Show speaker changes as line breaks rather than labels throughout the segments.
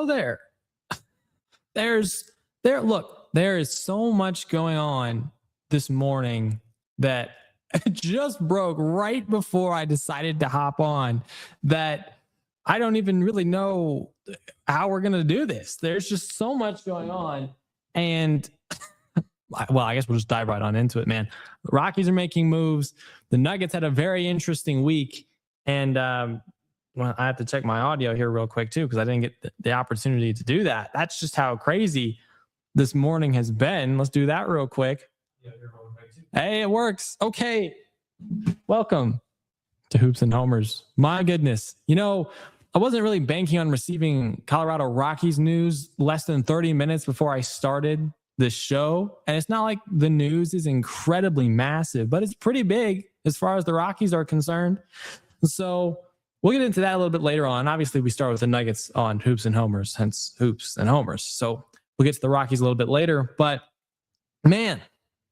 there. There is so much going on this morning that just broke right before I decided to hop on that I don't even really know how we're going to do this. There's just so much going on. And well, I guess we'll just dive right on into it, man. The Rockies are making moves. The Nuggets had a very interesting week. And well, I have to check my audio here real quick too, because I didn't get the opportunity to do that. That's just how crazy this morning has been. Let's do that real quick. Hey, it works. Okay. Welcome to Hoops and Homers. My goodness. You know, I wasn't really banking on receiving Colorado Rockies news less than 30 minutes before I started this show. And it's not like the news is incredibly massive, but it's pretty big as far as the Rockies are concerned. So we'll get into that a little bit later on. Obviously, we start with the Nuggets on Hoops and Homers, hence Hoops and Homers. So we'll get to the Rockies a little bit later. But man,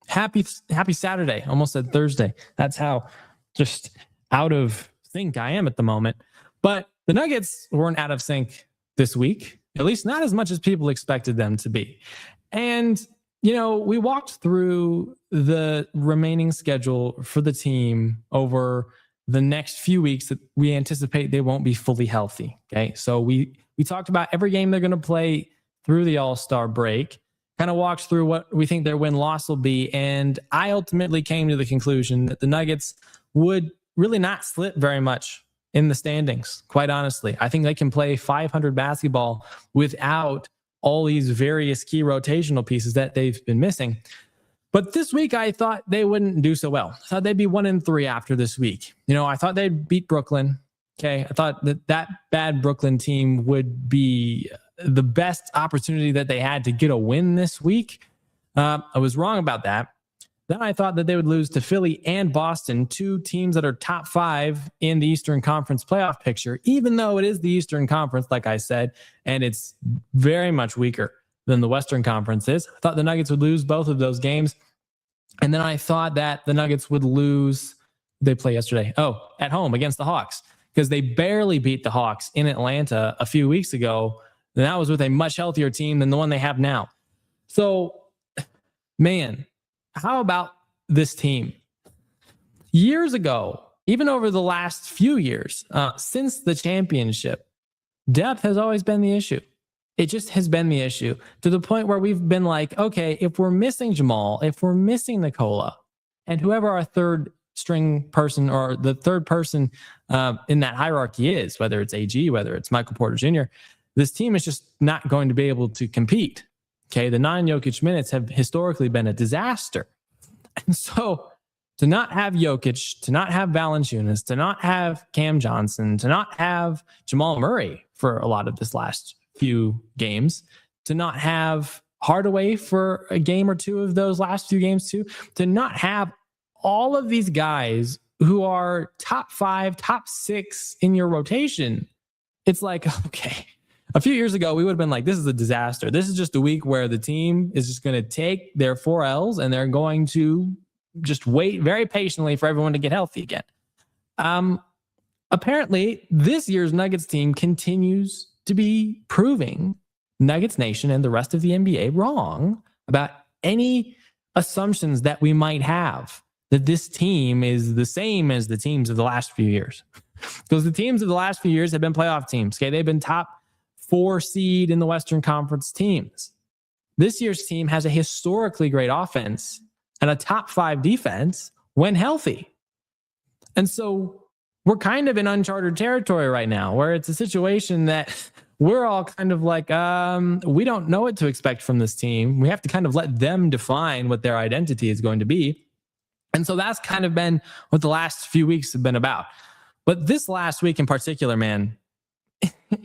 happy Saturday. Almost said Thursday. That's how just out of sync I am at the moment. But the Nuggets weren't out of sync this week, at least not as much as people expected them to be. And, you know, we walked through the remaining schedule for the team over the next few weeks that we anticipate they won't be fully healthy. Okay. So we talked about every game they're going to play through the All-Star break, kind of walked through what we think their win-loss will be. And I ultimately came to the conclusion that the Nuggets would really not slip very much in the standings. Quite honestly, I think they can play 500 basketball without all these various key rotational pieces that they've been missing. But this week, I thought they wouldn't do so well. I thought they'd be 1-3 after this week. You know, I thought they'd beat Brooklyn. Okay. I thought that bad Brooklyn team would be the best opportunity that they had to get a win this week. I was wrong about that. Then I thought that they would lose to Philly and Boston, two teams that are top 5 in the Eastern Conference playoff picture, even though it is the Eastern Conference, like I said, and it's very much weaker than the Western Conference is. I thought the Nuggets would lose both of those games. And then I thought that the Nuggets would lose, they play yesterday, at home against the Hawks, because they barely beat the Hawks in Atlanta a few weeks ago. And that was with a much healthier team than the one they have now. So, man, how about this team? Years ago, even over the last few years, since the championship, depth has always been the issue. It just has been the issue to the point where we've been like, okay, if we're missing Jamal, if we're missing Nikola, and whoever our third string person or the third person in that hierarchy is, whether it's AG, whether it's Michael Porter Jr., this team is just not going to be able to compete. Okay, the non-Jokic minutes have historically been a disaster. And so to not have Jokic, to not have Valanciunas, to not have Cam Johnson, to not have Jamal Murray for a lot of this last few games, to not have Hardaway for a game or two of those last few games too, to not have all of these guys who are top 5, top 6 in your rotation. It's like, okay, a few years ago, we would have been like, this is a disaster. This is just a week where the team is just going to take their 4 L's and they're going to just wait very patiently for everyone to get healthy again. Apparently, this year's Nuggets team continues to be proving Nuggets Nation and the rest of the NBA wrong about any assumptions that we might have that this team is the same as the teams of the last few years. Because the teams of the last few years have been playoff teams. Okay, they've been top 4 seed in the Western Conference teams. This year's team has a historically great offense and a top 5 defense when healthy. And so we're kind of in uncharted territory right now, where it's a situation that we're all kind of like, we don't know what to expect from this team. We have to kind of let them define what their identity is going to be. And so that's kind of been what the last few weeks have been about. But this last week in particular, man,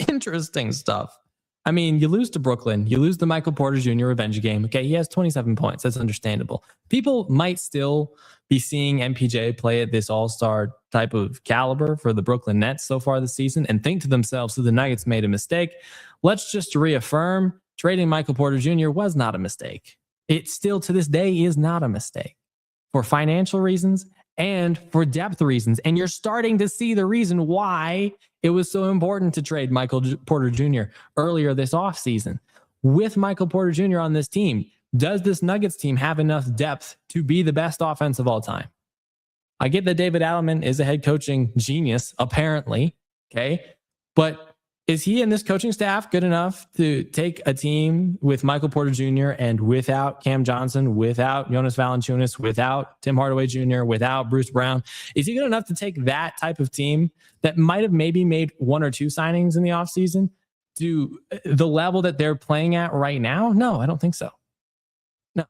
interesting stuff. I mean, you lose to Brooklyn. You lose the Michael Porter Jr. revenge game. Okay, he has 27 points. That's understandable. People might still be seeing MPJ play at this all-star type of caliber for the Brooklyn Nets so far this season and think to themselves, so the Nuggets made a mistake. Let's just reaffirm trading Michael Porter Jr. was not a mistake. It still to this day is not a mistake for financial reasons and for depth reasons. And you're starting to see the reason why it was so important to trade Michael Porter Jr. earlier this offseason. With Michael Porter Jr. on this team, does this Nuggets team have enough depth to be the best offense of all time? I get that David Alleman is a head coaching genius, apparently. Okay. But is he and this coaching staff good enough to take a team with Michael Porter Jr. and without Cam Johnson, without Jonas Valanciunas, without Tim Hardaway Jr., without Bruce Brown? Is he good enough to take that type of team that might have maybe made one or two signings in the offseason to the level that they're playing at right now? No, I don't think so. No,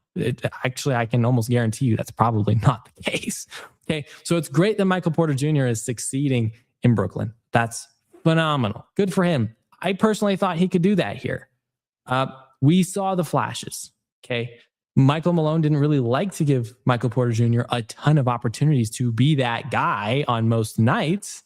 actually, I can almost guarantee you that's probably not the case. Okay, so it's great that Michael Porter Jr. is succeeding in Brooklyn. That's phenomenal. Good for him. I personally thought he could do that here. We saw the flashes. Okay. Michael Malone didn't really like to give Michael Porter Jr. a ton of opportunities to be that guy on most nights,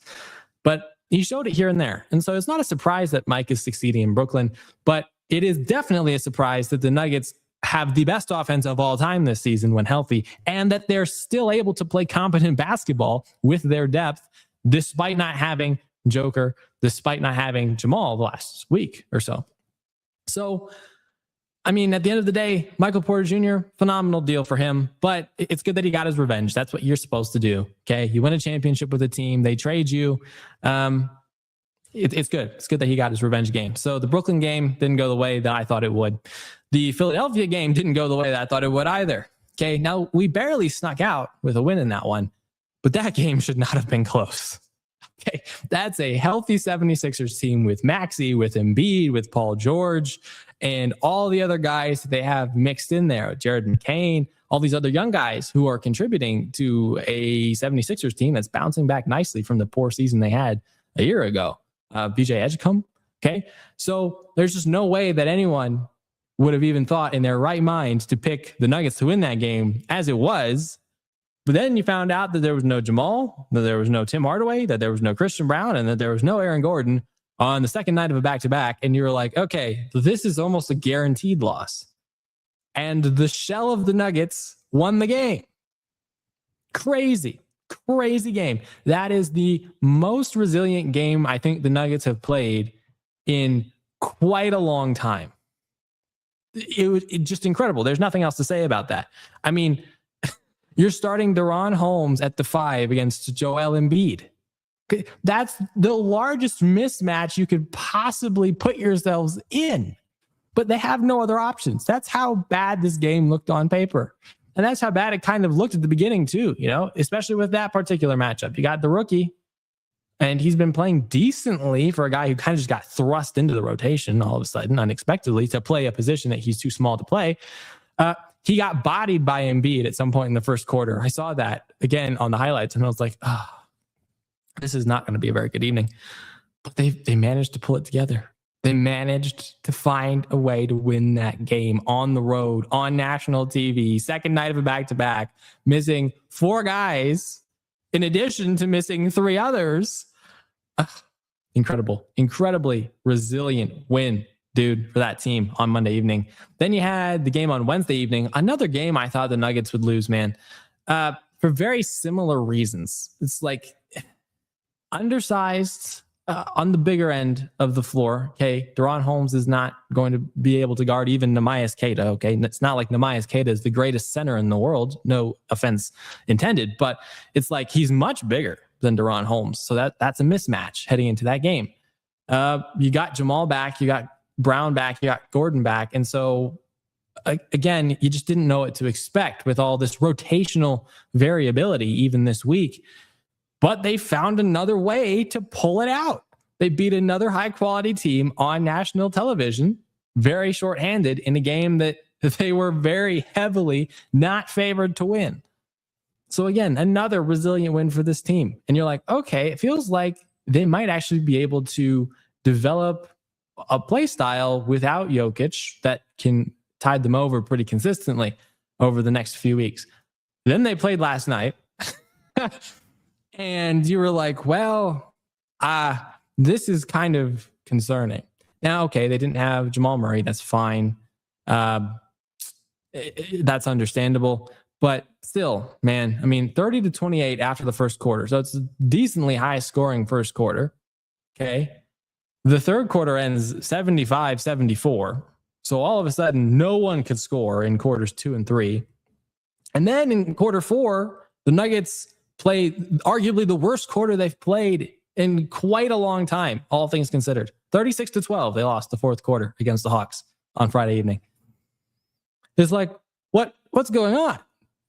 but he showed it here and there. And so it's not a surprise that Mike is succeeding in Brooklyn, but it is definitely a surprise that the Nuggets have the best offense of all time this season when healthy, and that they're still able to play competent basketball with their depth, despite not having Joker, despite not having Jamal the last week or so. So, I mean, at the end of the day, Michael Porter Jr., phenomenal deal for him, but it's good that he got his revenge. That's what you're supposed to do. Okay. You win a championship with a team, they trade you. It's good. It's good that he got his revenge game. So the Brooklyn game didn't go the way that I thought it would. The Philadelphia game didn't go the way that I thought it would either. Okay. Now we barely snuck out with a win in that one, but that game should not have been close. Okay, that's a healthy 76ers team with Maxey, with Embiid, with Paul George, and all the other guys that they have mixed in there, Jared McCain, all these other young guys who are contributing to a 76ers team that's bouncing back nicely from the poor season they had a year ago. BJ Edgecombe. Okay, so there's just no way that anyone would have even thought in their right mind to pick the Nuggets to win that game as it was. But then you found out that there was no Jamal, that there was no Tim Hardaway, that there was no Christian Brown, and that there was no Aaron Gordon on the second night of a back-to-back. And you were like, okay, this is almost a guaranteed loss. And the shell of the Nuggets won the game. Crazy game. That is the most resilient game I think the Nuggets have played in quite a long time. It was just incredible. There's nothing else to say about that. I mean, you're starting Deron Holmes at the 5 against Joel Embiid. That's the largest mismatch you could possibly put yourselves in. But they have no other options. That's how bad this game looked on paper. And that's how bad it kind of looked at the beginning too, you know, especially with that particular matchup. You got the rookie, and he's been playing decently for a guy who kind of just got thrust into the rotation all of a sudden, unexpectedly, to play a position that he's too small to play. He got bodied by Embiid at some point in the first quarter. I saw that again on the highlights, and I was like, oh, this is not going to be a very good evening. But they managed to pull it together. They managed to find a way to win that game on the road, on national TV, second night of a back-to-back, missing 4 guys in addition to missing 3 others. Incredibly resilient win, dude, for that team on Monday evening. Then you had the game on Wednesday evening, another game I thought the Nuggets would lose, man, for very similar reasons. It's like undersized on the bigger end of the floor. Okay, Deron Holmes is not going to be able to guard even Nehemias Queta. Okay, it's not like Nehemias Queta is the greatest center in the world. No offense intended, but it's like he's much bigger than Deron Holmes. So that's a mismatch heading into that game. You got Jamal back, you got Brown back, you got Gordon back. And so again, you just didn't know what to expect with all this rotational variability even this week. But they found another way to pull it out. They beat another high quality team on national television, very shorthanded, in a game that they were very heavily not favored to win. So again, another resilient win for this team. And you're like, okay, it feels like they might actually be able to develop a play style without Jokic that can tide them over pretty consistently over the next few weeks. Then they played last night. And you were like, well, this is kind of concerning. Now, okay, they didn't have Jamal Murray. That's fine. That's understandable. But still, man, I mean, 30-28 after the first quarter. So it's a decently high scoring first quarter. Okay. The third quarter ends 75-74. So all of a sudden, no one could score in quarters 2 and 3. And then in quarter 4, the Nuggets played arguably the worst quarter they've played in quite a long time, all things considered. 36-12, they lost the fourth quarter against the Hawks on Friday evening. It's like, what's going on?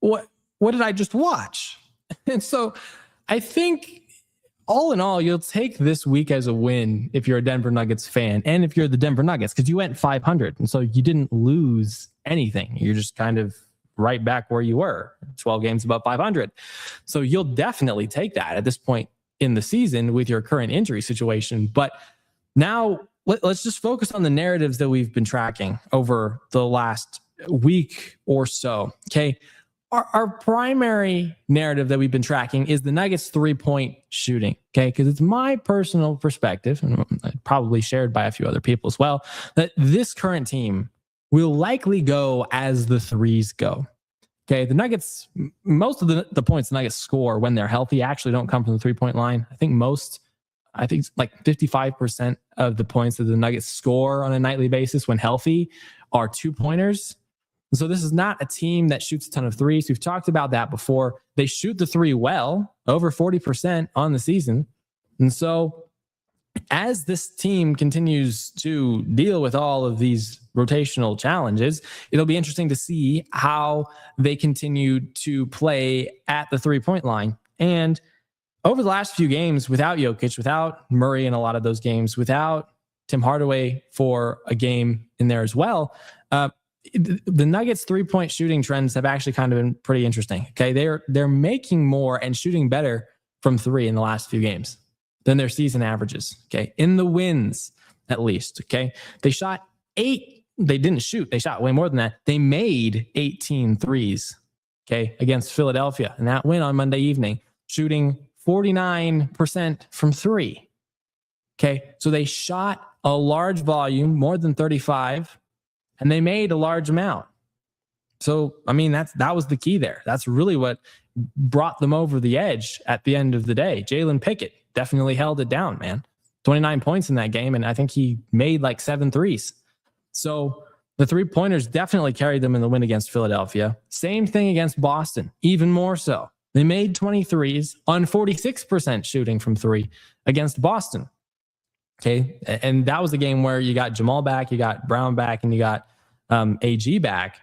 What did I just watch? And so I think all in all, you'll take this week as a win if you're a Denver Nuggets fan and if you're the Denver Nuggets, because you went 500. And so you didn't lose anything. You're just kind of right back where you were, 12 games above 500. So you'll definitely take that at this point in the season with your current injury situation. But now let's just focus on the narratives that we've been tracking over the last week or so. Okay. Our primary narrative that we've been tracking is the Nuggets 3-point shooting. Okay. Because it's my personal perspective, and probably shared by a few other people as well, that this current team will likely go as the threes go. Okay. The Nuggets, most of the points the Nuggets score when they're healthy actually don't come from the 3-point line. I think like 55% of the points that the Nuggets score on a nightly basis when healthy are 2-pointers. So this is not a team that shoots a ton of threes. We've talked about that before. They shoot the three well, over 40% on the season. And so as this team continues to deal with all of these rotational challenges, it'll be interesting to see how they continue to play at the 3-point line. And over the last few games, without Jokic, without Murray in a lot of those games, without Tim Hardaway for a game in there as well, the Nuggets 3-point shooting trends have actually kind of been pretty interesting. Okay. They're making more and shooting better from 3 in the last few games than their season averages. Okay. In the wins, at least. Okay. They shot 8. They didn't shoot. They shot way more than that. They made 18 threes. Okay. Against Philadelphia. And that win on Monday evening, shooting 49% from 3. Okay. So they shot a large volume, more than 35. And they made a large amount. So, I mean, that was the key there. That's really what brought them over the edge at the end of the day. Jalen Pickett definitely held it down, man. 29 points in that game, and I think he made like 7 threes. So the 3-pointers definitely carried them in the win against Philadelphia. Same thing against Boston, even more so. They made 23s on 46% shooting from 3 against Boston. Okay. And that was the game where you got Jamal back, you got Brown back, and you got AG back,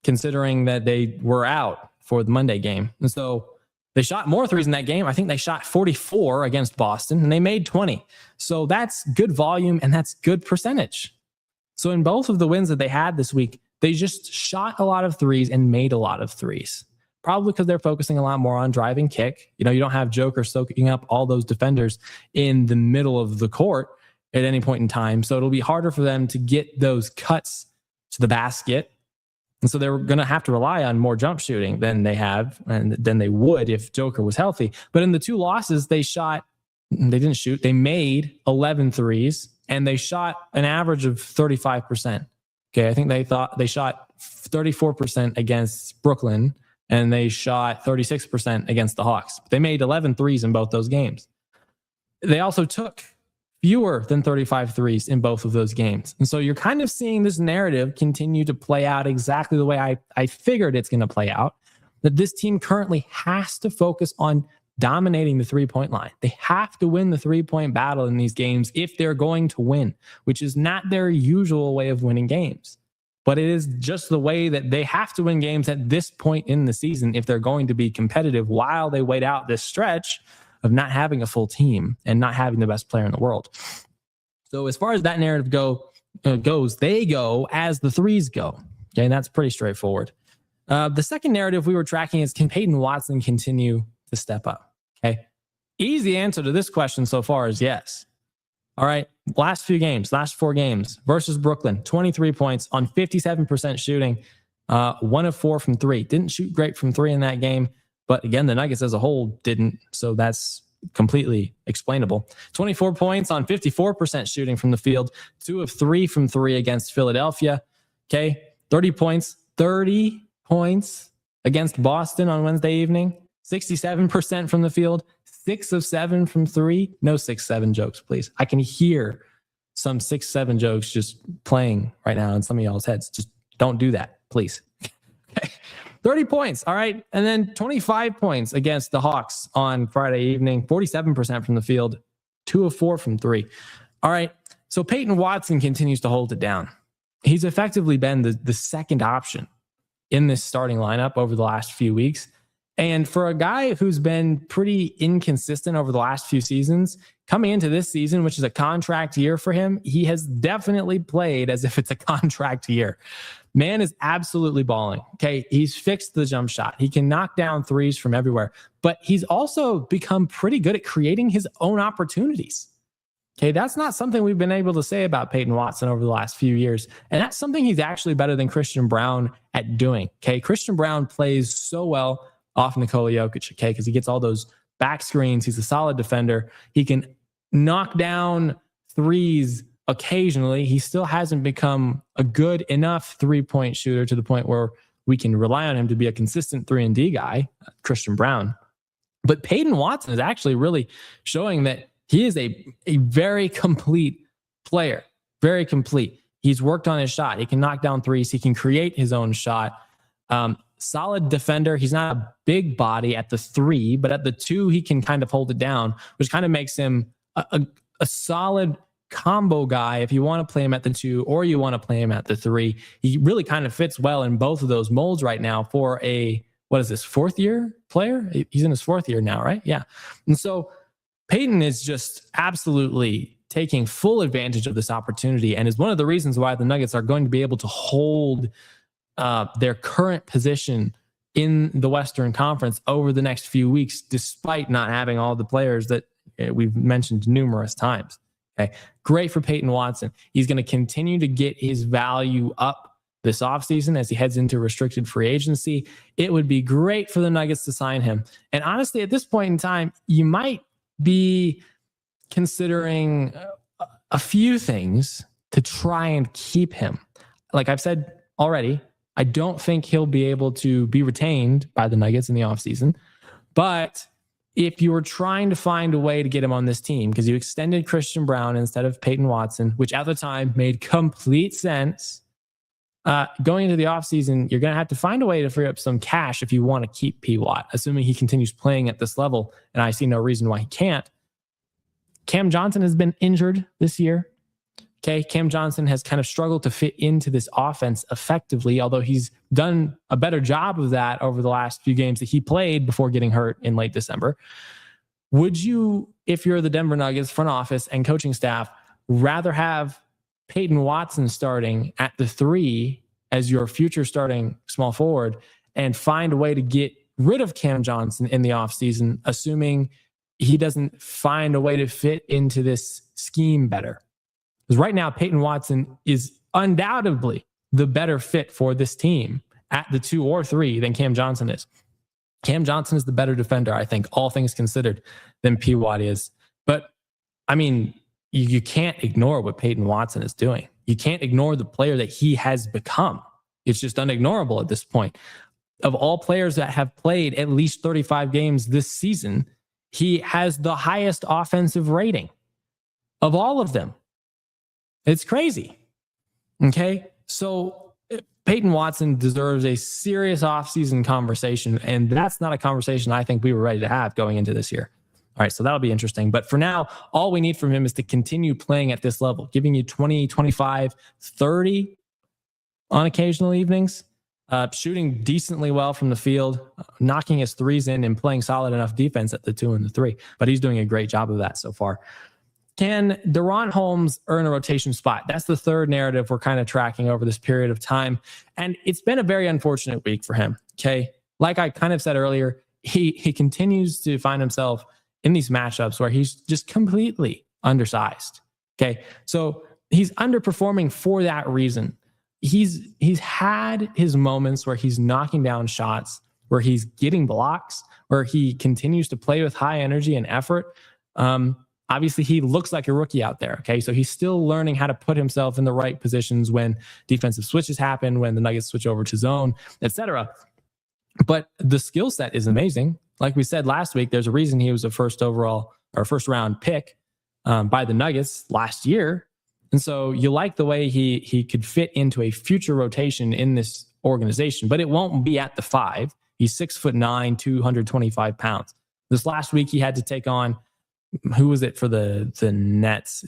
considering that they were out for the Monday game. And so they shot more threes in that game. I think they shot 44 against Boston and they made 20. So that's good volume and that's good percentage. So in both of the wins that they had this week, they just shot a lot of threes and made a lot of threes. Probably because they're focusing a lot more on drive and kick. You know, you don't have Joker soaking up all those defenders in the middle of the court at any point in time. So it'll be harder for them to get those cuts to the basket. And so they're going to have to rely on more jump shooting than they have and than they would if Joker was healthy. But in the 2 losses, they didn't shoot. They made 11 threes and they shot an average of 35%. Okay. I think they shot 34% against Brooklyn and they shot 36% against the Hawks. They made 11 threes in both those games. They also took fewer than 35 threes in both of those games. And so you're kind of seeing this narrative continue to play out exactly the way I figured it's going to play out, that this team currently has to focus on dominating the 3-point line. They have to win the 3-point battle in these games if they're going to win, which is not their usual way of winning games. But it is just the way that they have to win games at this point in the season if they're going to be competitive while they wait out this stretch of not having a full team and not having the best player in the world. So as far as that narrative goes, they go as the threes go. Okay, and that's pretty straightforward. The second narrative we were tracking is, can Peyton Watson continue to step up? Okay, easy answer to this question so far is yes. All right, last 4 games versus Brooklyn, 23 points on 57% shooting, 1 of 4 from 3. Didn't shoot great from 3 in that game. But again, the Nuggets as a whole didn't. So that's completely explainable. 24 points on 54% shooting from the field, 2 of 3 from 3 against Philadelphia. Okay. 30 points against Boston on Wednesday evening, 67% from the field, 6 of 7 from 3. No 6-7 jokes, please. I can hear some 6-7 jokes just playing right now in some of y'all's heads. Just don't do that, please. Okay. 30 points. All right. And then 25 points against the Hawks on Friday evening, 47% from the field, 2 of 4 from 3. All right. So Peyton Watson continues to hold it down. He's effectively been the second option in this starting lineup over the last few weeks. And for a guy who's been pretty inconsistent over the last few seasons, coming into this season, which is a contract year for him, he has definitely played as if it's a contract year. Man is absolutely balling. Okay. He's fixed the jump shot. He can knock down threes from everywhere, but he's also become pretty good at creating his own opportunities. Okay. That's not something we've been able to say about Peyton Watson over the last few years. And that's something he's actually better than Christian Braun at doing. Okay. Christian Braun plays so well off Nikola Jokic, okay, because he gets all those back screens. He's a solid defender. He can knock down threes occasionally. He still hasn't become a good enough three-point shooter to the point where we can rely on him to be a consistent 3-and-D guy, Christian Braun. But Peyton Watson is actually really showing that he is a very complete player, very complete. He's worked on his shot. He can knock down threes. He can create his own shot. Solid defender. He's not a big body at the 3, but at the 2, he can kind of hold it down, which kind of makes him a solid combo guy if you want to play him at the 2 or you want to play him at the 3. He really kind of fits well in both of those molds right now for a, what is this, 4th-year player? He's in his 4th year now, right? Yeah. And so Peyton is just absolutely taking full advantage of this opportunity and is one of the reasons why the Nuggets are going to be able to hold their current position in the Western Conference over the next few weeks, despite not having all the players that we've mentioned numerous times. Okay, great for Peyton Watson. He's going to continue to get his value up this offseason as he heads into restricted free agency. It would be great for the Nuggets to sign him. And honestly, at this point in time, you might be considering a few things to try and keep him. Like I've said already, I don't think he'll be able to be retained by the Nuggets in the offseason. But if you were trying to find a way to get him on this team, because you extended Christian Braun instead of Peyton Watson, which at the time made complete sense, going into the offseason, you're going to have to find a way to free up some cash if you want to keep P-Watt, assuming he continues playing at this level. And I see no reason why he can't. Cam Johnson has been injured this year. Okay, Cam Johnson has kind of struggled to fit into this offense effectively, although he's done a better job of that over the last few games that he played before getting hurt in late December. Would you, if you're the Denver Nuggets front office and coaching staff, rather have Peyton Watson starting at the 3 as your future starting small forward and find a way to get rid of Cam Johnson in the offseason, assuming he doesn't find a way to fit into this scheme better? Because right now, Peyton Watson is undoubtedly the better fit for this team at the 2 or 3 than Cam Johnson is. Cam Johnson is the better defender, I think, all things considered, than P-Watt is. But, I mean, you can't ignore what Peyton Watson is doing. You can't ignore the player that he has become. It's just unignorable at this point. Of all players that have played at least 35 games this season, he has the highest offensive rating of all of them. It's crazy. Okay. So Peyton Watson deserves a serious offseason conversation. And that's not a conversation I think we were ready to have going into this year. All right. So that'll be interesting. But for now, all we need from him is to continue playing at this level, giving you 20, 25, 30 on occasional evenings, shooting decently well from the field, knocking his threes in and playing solid enough defense at the 2 and the 3. But he's doing a great job of that so far. Can Deron Holmes earn a rotation spot? That's the third narrative we're kind of tracking over this period of time. And it's been a very unfortunate week for him. Okay. Like I kind of said earlier, he continues to find himself in these matchups where he's just completely undersized. Okay. So he's underperforming for that reason. He's had his moments where he's knocking down shots, where he's getting blocks, where he continues to play with high energy and effort. Obviously, he looks like a rookie out there, okay? So he's still learning how to put himself in the right positions when defensive switches happen, when the Nuggets switch over to zone, etc. But the skill set is amazing. Like we said last week, there's a reason he was a first round pick by the Nuggets last year. And so you like the way he could fit into a future rotation in this organization, but it won't be at the 5. He's 6'9", 225 pounds. This last week he had to take on, who was it for the Nets?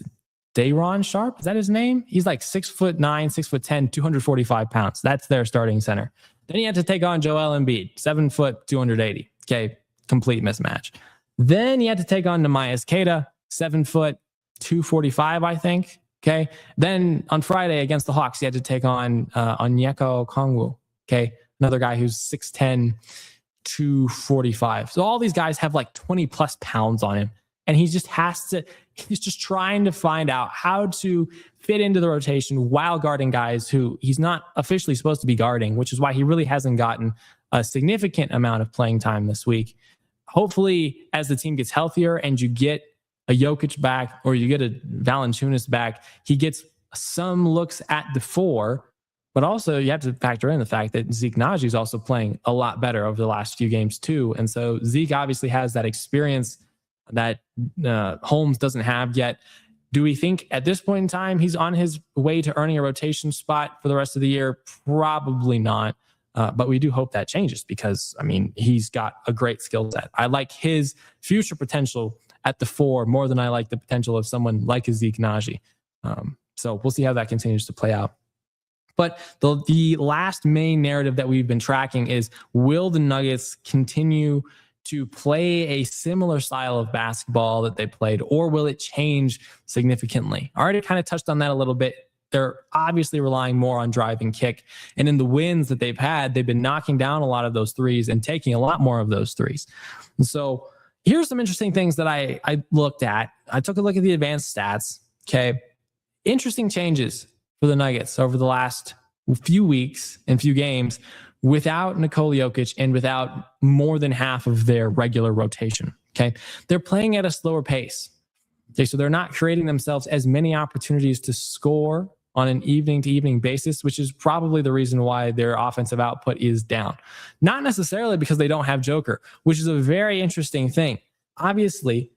Day'Ron Sharp, is that his name? He's like 6'9", 6'10", 245 pounds. That's their starting center. Then he had to take on Joel Embiid, 7 foot, 280. Okay, complete mismatch. Then he had to take on Nemias Queta, 7 foot, 245, I think. Okay. Then on Friday against the Hawks, he had to take on Onyeka Okongwu. Okay, another guy who's 6'10", 245. So all these guys have like 20 plus pounds on him, and he's just trying to find out how to fit into the rotation while guarding guys who he's not officially supposed to be guarding, which is why he really hasn't gotten a significant amount of playing time this week. Hopefully, as the team gets healthier and you get a Jokic back or you get a Valanciunas back, he gets some looks at the 4. But also, you have to factor in the fact that Zeke Naji is also playing a lot better over the last few games too. And so Zeke obviously has that experience that Holmes doesn't have yet. Do we think at this point in time he's on his way to earning a rotation spot for the rest of the year? Probably not. But we do hope that changes because, I mean, he's got a great skill set. I like his future potential at the 4 more than I like the potential of someone like a Zeke Naji. So we'll see how that continues to play out. But the last main narrative that we've been tracking is, will the Nuggets continue to play a similar style of basketball that they played, or will it change significantly? I already kind of touched on that a little bit. They're obviously relying more on drive and kick. And in the wins that they've had, they've been knocking down a lot of those threes and taking a lot more of those threes. And so here's some interesting things that I looked at. I took a look at the advanced stats. Okay. Interesting changes for the Nuggets over the last few weeks and few games without Nikola Jokic and without more than half of their regular rotation. Okay. They're playing at a slower pace. Okay. So they're not creating themselves as many opportunities to score on an evening to evening basis, which is probably the reason why their offensive output is down. Not necessarily because they don't have Joker, which is a very interesting thing. Obviously,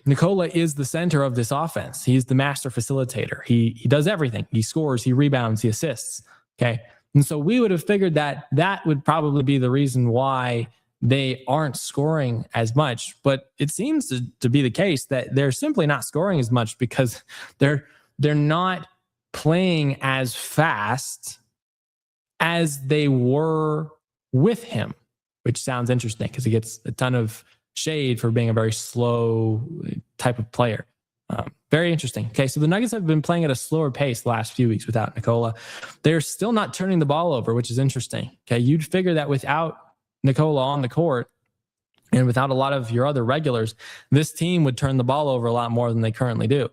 Nikola is the center of this offense. He's the master facilitator. He does everything. He scores, he rebounds, he assists. Okay. And so we would have figured that would probably be the reason why they aren't scoring as much. But it seems to be the case that they're simply not scoring as much because they're not playing as fast as they were with him, which sounds interesting because he gets a ton of shade for being a very slow type of player. Very interesting. Okay, so the Nuggets have been playing at a slower pace the last few weeks without Nikola. They're still not turning the ball over, which is interesting. Okay, you'd figure that without Nikola on the court and without a lot of your other regulars, this team would turn the ball over a lot more than they currently do.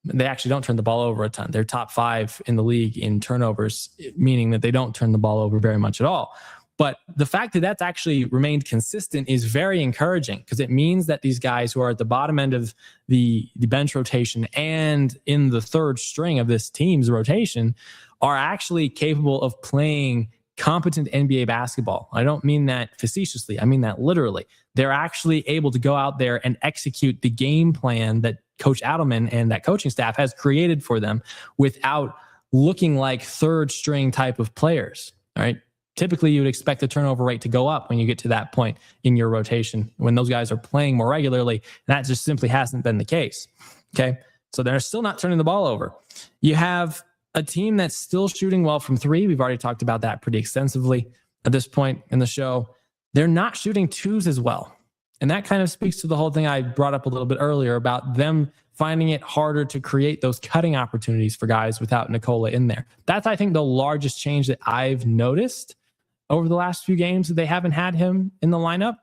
They actually don't turn the ball over a ton. They're top 5 in the league in turnovers, meaning that they don't turn the ball over very much at all. But the fact that that's actually remained consistent is very encouraging because it means that these guys who are at the bottom end of the bench rotation and in the third string of this team's rotation are actually capable of playing competent NBA basketball. I don't mean that facetiously. I mean that literally. They're actually able to go out there and execute the game plan that Coach Adelman and that coaching staff has created for them without looking like third string type of players. All right. Typically, you would expect the turnover rate to go up when you get to that point in your rotation, when those guys are playing more regularly. And that just simply hasn't been the case. Okay. So they're still not turning the ball over. You have a team that's still shooting well from 3. We've already talked about that pretty extensively at this point in the show. They're not shooting 2s as well. And that kind of speaks to the whole thing I brought up a little bit earlier about them finding it harder to create those cutting opportunities for guys without Nikola in there. That's, I think, the largest change that I've noticed over the last few games that they haven't had him in the lineup.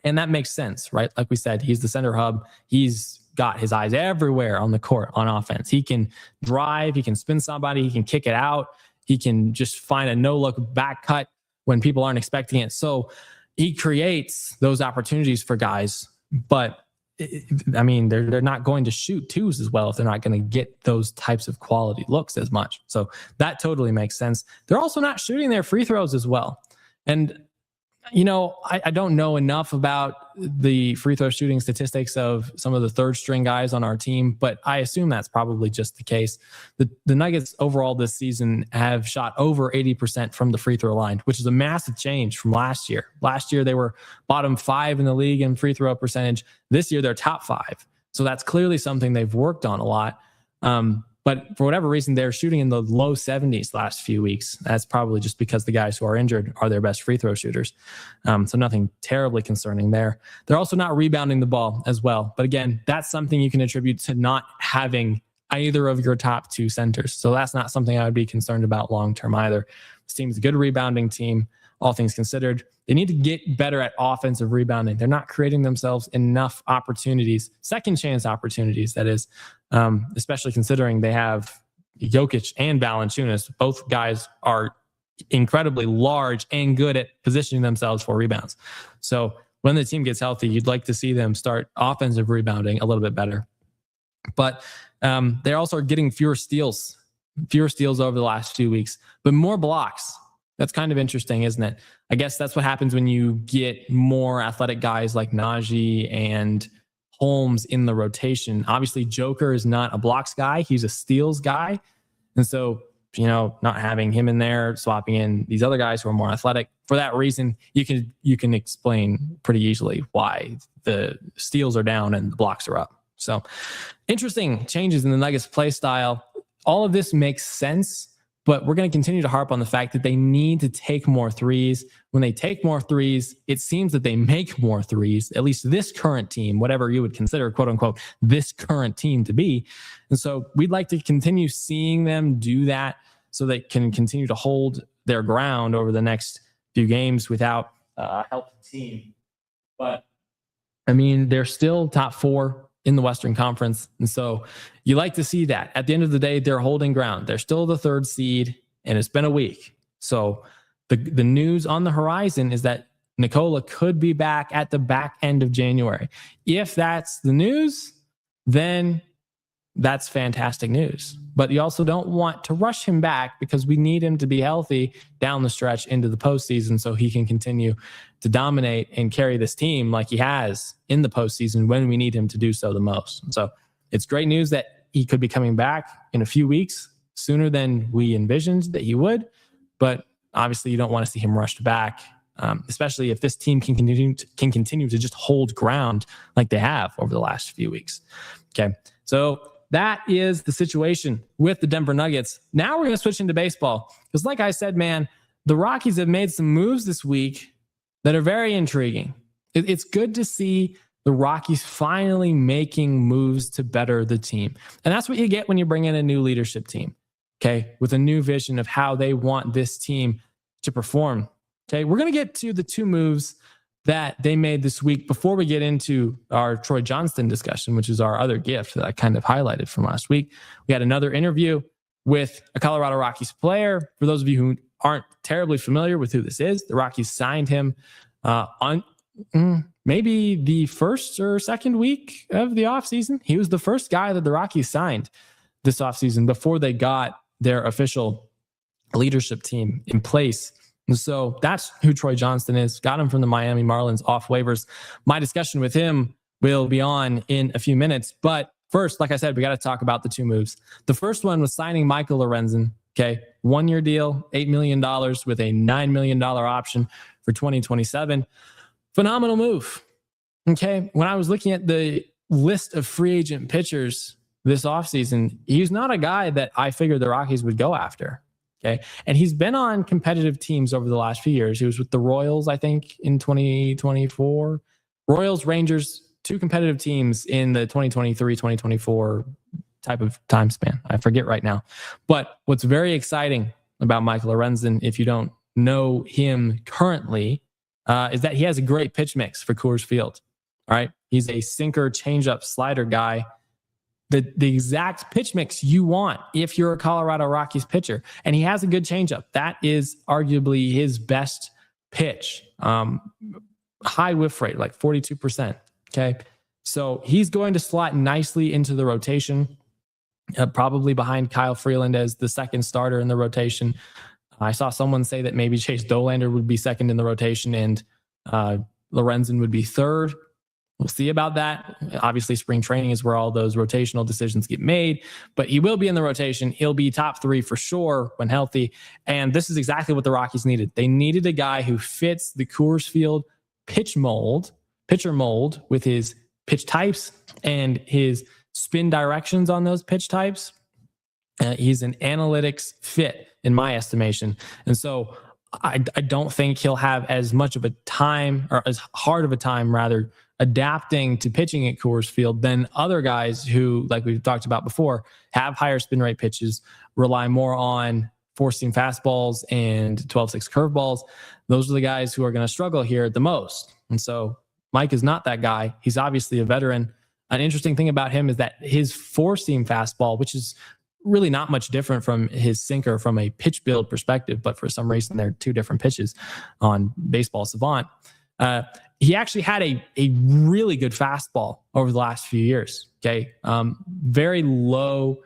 And that makes sense, right? Like we said, he's the center hub. He's got his eyes everywhere on the court on offense. He can drive, he can spin somebody, he can kick it out. He can just find a no-look back cut when people aren't expecting it. So he creates those opportunities for guys, but I mean, they're not going to shoot twos as well if they're not going to get those types of quality looks as much. So that totally makes sense. They're also not shooting their free throws as well. And I don't know enough about the free throw shooting statistics of some of the third string guys on our team, but I assume that's probably just the case. The Nuggets overall this season have shot over 80% from the free throw line, which is a massive change from last year. Last year, they were bottom 5 in the league in free throw percentage. This year, they're top 5. So that's clearly something they've worked on a lot. But for whatever reason, they're shooting in the low 70s last few weeks. That's probably just because the guys who are injured are their best free throw shooters. So nothing terribly concerning there. They're also not rebounding the ball as well. But again, that's something you can attribute to not having either of your top 2 centers. So that's not something I would be concerned about long-term either. This team's a good rebounding team, all things considered. They need to get better at offensive rebounding. They're not creating themselves enough opportunities, second chance opportunities, that is, especially considering they have Jokic and Valanciunas. Both guys are incredibly large and good at positioning themselves for rebounds. So when the team gets healthy, you'd like to see them start offensive rebounding a little bit better. But they also are getting fewer steals over the last few weeks, but more blocks. That's kind of interesting, isn't it? I guess that's what happens when you get more athletic guys like Najee and Holmes in the rotation. Obviously, Joker is not a blocks guy. He's a steals guy. And so, not having him in there, swapping in these other guys who are more athletic, for that reason, you can explain pretty easily why the steals are down and the blocks are up. So interesting changes in the Nuggets play style. All of this makes sense. But we're going to continue to harp on the fact that they need to take more threes. When they take more threes, it seems that they make more threes, at least this current team, whatever you would consider, quote unquote, this current team to be. And so we'd like to continue seeing them do that so they can continue to hold their ground over the next few games without a healthy team. But I mean, they're still top 4 in the Western Conference. And so you like to see that. At the end of the day, they're holding ground. They're still the 3rd seed, and it's been a week. So the news on the horizon is that Nikola could be back at the back end of January. If that's the news, then that's fantastic news. But you also don't want to rush him back because we need him to be healthy down the stretch into the postseason so he can continue to dominate and carry this team like he has in the postseason when we need him to do so the most. So it's great news that he could be coming back in a few weeks sooner than we envisioned that he would. But obviously you don't want to see him rushed back, especially if this team can continue to just hold ground like they have over the last few weeks. Okay, so that is the situation with the Denver Nuggets. Now we're going to switch into baseball because, like I said, man, the Rockies have made some moves this week that are very intriguing. It's good to see the Rockies finally making moves to better the team. And that's what you get when you bring in a new leadership team, okay, with a new vision of how they want this team to perform. Okay, we're going to get to the 2 moves that they made this week before we get into our Troy Johnston discussion, which is our other gift that I kind of highlighted from last week. We had another interview with a Colorado Rockies player. For those of you who aren't terribly familiar with who this is, the Rockies signed him on maybe the 1st or 2nd week of the offseason. He was the first guy that the Rockies signed this offseason before they got their official leadership team in place. And so that's who Troy Johnston is. Got him from the Miami Marlins off waivers. My discussion with him will be on in a few minutes. But first, like I said, we got to talk about the 2 moves. The first one was signing Michael Lorenzen. Okay, 1-year deal, $8 million with a $9 million option for 2027. Phenomenal move. Okay, when I was looking at the list of free agent pitchers this offseason, he's not a guy that I figured the Rockies would go after. Okay, and he's been on competitive teams over the last few years. He was with the Royals, I think, in 2024. Royals, Rangers, 2 competitive teams in the 2023-2024 type of time span. I forget right now. But what's very exciting about Michael Lorenzen, if you don't know him currently, is that he has a great pitch mix for Coors Field. All right. He's a sinker, changeup, slider guy. The exact pitch mix you want if you're a Colorado Rockies pitcher. And he has a good changeup. That is arguably his best pitch. High whiff rate, like 42%. Okay. So he's going to slot nicely into the rotation, probably behind Kyle Freeland as the second starter in the rotation. I saw someone say that maybe Chase Dolander would be second in the rotation and Lorenzen would be third. We'll see about that. Obviously, spring training is where all those rotational decisions get made, but he will be in the rotation. He'll be top 3 for sure when healthy. And this is exactly what the Rockies needed. They needed a guy who fits the Coors Field pitcher mold with his pitch types and his spin directions on those pitch types. He's an analytics fit in my estimation. And so I don't think he'll have as much of a time, or as hard of a time rather, adapting to pitching at Coors Field than other guys who, like we've talked about before, have higher spin rate pitches, rely more on four-seam fastballs and 12-6 curveballs. Those are the guys who are going to struggle here the most. And so Mike is not that guy. He's obviously a veteran. An interesting thing about him is that his four-seam fastball, which is really not much different from his sinker from a pitch build perspective, but for some reason they're two different pitches on Baseball Savant. He actually had a really good fastball over the last few years. Okay. Very low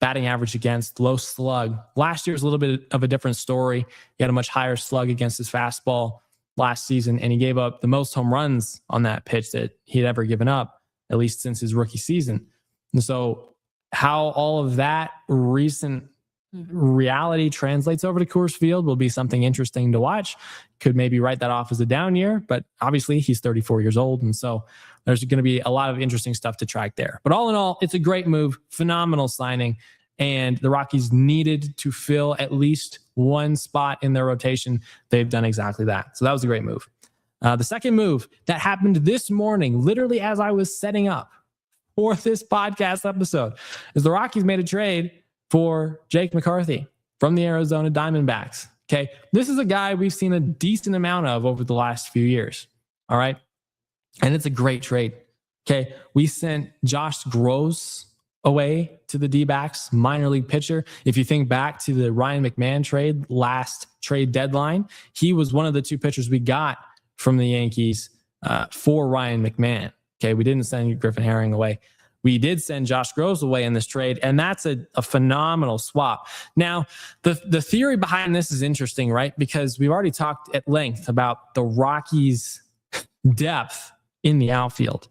batting average against, low slug. Last year was a little bit of a different story. He had a much higher slug against his fastball last season, and he gave up the most home runs on that pitch that he had ever given up, at least since his rookie season. And so how all of that recent reality translates over to Coors Field will be something interesting to watch. Could maybe write that off as a down year, but obviously he's 34 years old. And so there's going to be a lot of interesting stuff to track there. But all in all, it's a great move, phenomenal signing. And the Rockies needed to fill at least one spot in their rotation. They've done exactly that. So that was a great move. The second move that happened this morning, literally as I was setting up for this podcast episode, is the Rockies made a trade for Jake McCarthy from the Arizona Diamondbacks. Okay. This is a guy we've seen a decent amount of over the last few years. All right. And it's a great trade. Okay. We sent Josh Gross away to the D-backs, minor league pitcher. If you think back to the Ryan McMahon trade, last trade deadline, he was one of the two pitchers we got from the Yankees for Ryan McMahon. Okay. We didn't send Griffin Herring away. We did send Josh Groves away in this trade, and that's a phenomenal swap. Now, the theory behind this is interesting, right? Because we've already talked at length about the Rockies' depth in the outfield.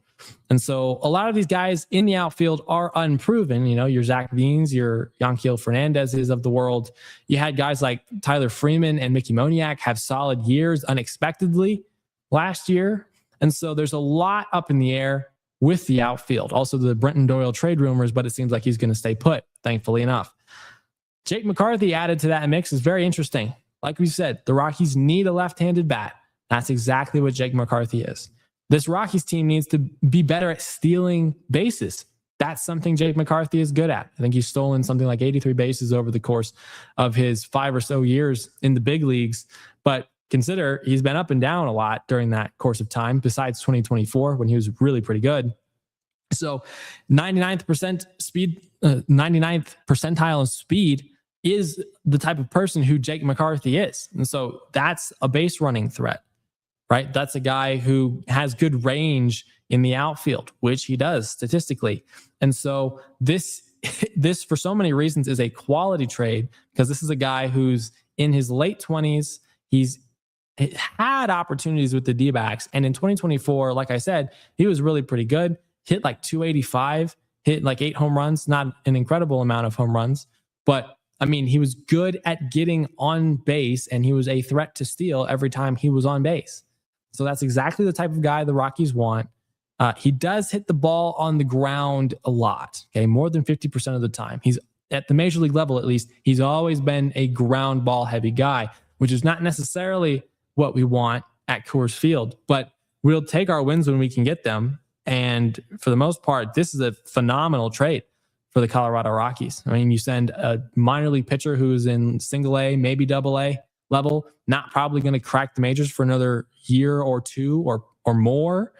And so a lot of these guys in the outfield are unproven. You know, your Zach Veens, your Yanquiel Fernandez's of the world. You had guys like Tyler Freeman and Mickey Moniak have solid years unexpectedly last year. And so there's a lot up in the air with the outfield. Also the Brenton Doyle trade rumors, but it seems like he's going to stay put, thankfully enough. Jake McCarthy added to that mix is very interesting. Like we said, the Rockies need a left-handed bat. That's exactly what Jake McCarthy is. This Rockies team needs to be better at stealing bases. That's something Jake McCarthy is good at. I think he's stolen something like 83 bases over the course of his 5 or so years in the big leagues. But consider he's been up and down a lot during that course of time, besides 2024 when he was really pretty good. So 99th percentile in speed is the type of person who Jake McCarthy is. And so that's a base running threat, right? That's a guy who has good range in the outfield, which he does statistically. And so this for so many reasons is a quality trade, because this is a guy who's in his late 20s. He's had opportunities with the D-backs. And in 2024, like I said, he was really pretty good. Hit like 285, hit like 8 home runs, not an incredible amount of home runs. But I mean, he was good at getting on base, and he was a threat to steal every time he was on base. So that's exactly the type of guy the Rockies want. He does hit the ball on the ground a lot, okay, more than 50% of the time. He's at the major league level, at least, he's always been a ground ball heavy guy, which is not necessarily what we want at Coors Field, but we'll take our wins when we can get them. And for the most part, this is a phenomenal trade for the Colorado Rockies. I mean, you send a minor league pitcher who's in single A, maybe double A level, not probably going to crack the majors for another year or two or more,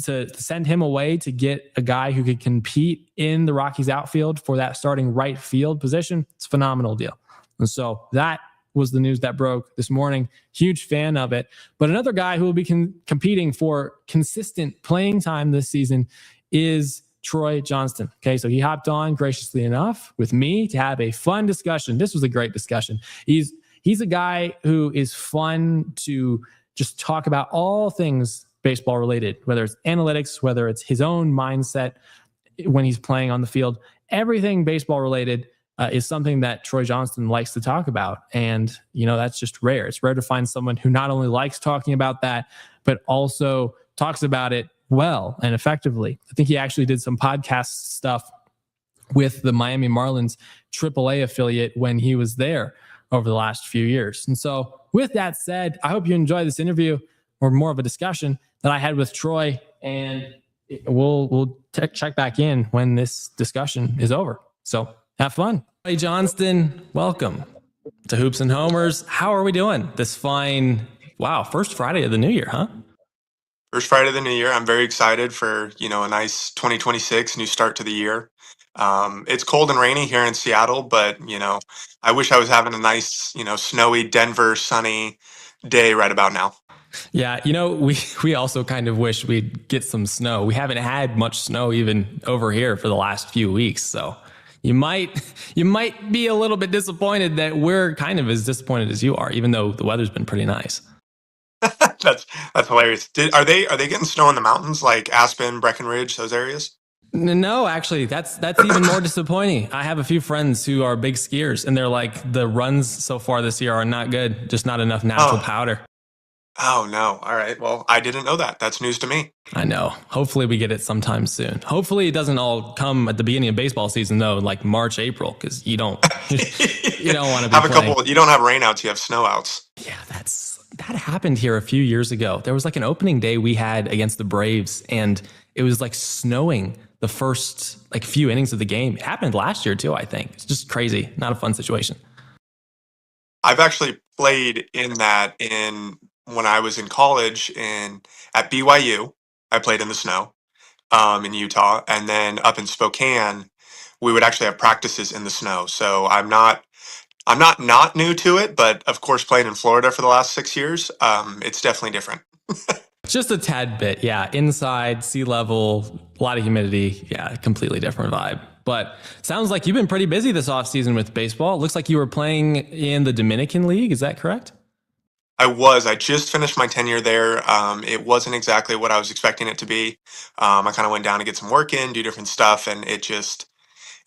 to send him away to get a guy who could compete in the Rockies outfield for that starting right field position. It's a phenomenal deal. And so that was the news that broke this morning. Huge fan of it. But another guy who will be competing for consistent playing time this season is Troy Johnston. Okay, so he hopped on graciously enough with me to have a fun discussion. This was a great discussion. He's a guy who is fun to just talk about all things baseball related, whether it's analytics, whether it's his own mindset when he's playing on the field. Everything baseball related is something that Troy Johnston likes to talk about. And, that's just rare. It's rare to find someone who not only likes talking about that, but also talks about it well and effectively. I think he actually did some podcast stuff with the Miami Marlins AAA affiliate when he was there over the last few years. And so with that said, I hope you enjoy this interview, or more of a discussion that I had with Troy, and we'll check back in when this discussion is over. So have fun. Troy Johnston, welcome to Hoops and Homers. How are we doing this fine, first Friday of the new year, huh?
First Friday of the new year. I'm very excited for, a nice 2026 new start to the year. It's cold and rainy here in Seattle, but, I wish I was having a nice, snowy Denver sunny day right about now.
Yeah, we also kind of wish we'd get some snow. We haven't had much snow even over here for the last few weeks, so you might be a little bit disappointed that we're kind of as disappointed as you are, even though the weather's been pretty nice.
That's hilarious. Are they getting snow in the mountains like Aspen, Breckenridge, those areas?
No, actually, that's even more disappointing. I have a few friends who are big skiers, and they're like, the runs so far this year are not good. Just not enough natural powder.
Oh, no. All right. Well, I didn't know that. That's news to me.
I know. Hopefully we get it sometime soon. Hopefully it doesn't all come at the beginning of baseball season, though, like March, April, because you don't want to be
have
playing.
You don't have rainouts, you have snowouts.
Yeah, that happened here a few years ago. There was like an opening day we had against the Braves, and it was like snowing the first like few innings of the game. It happened last year too, I think. It's just crazy. Not a fun situation.
I've actually played in that when I was in college at BYU. I played in the snow in Utah, and then up in Spokane, we would actually have practices in the snow. So I'm not new to it, but of course, playing in Florida for the last 6 years, it's definitely different.
Just a tad bit, yeah. Inside, sea level, a lot of humidity. Yeah, completely different vibe. But sounds like you've been pretty busy this offseason with baseball. It looks like you were playing in the Dominican League. Is that correct?
I just finished my tenure there. It wasn't exactly what I was expecting it to be. I kind of went down to get some work in, do different stuff, and it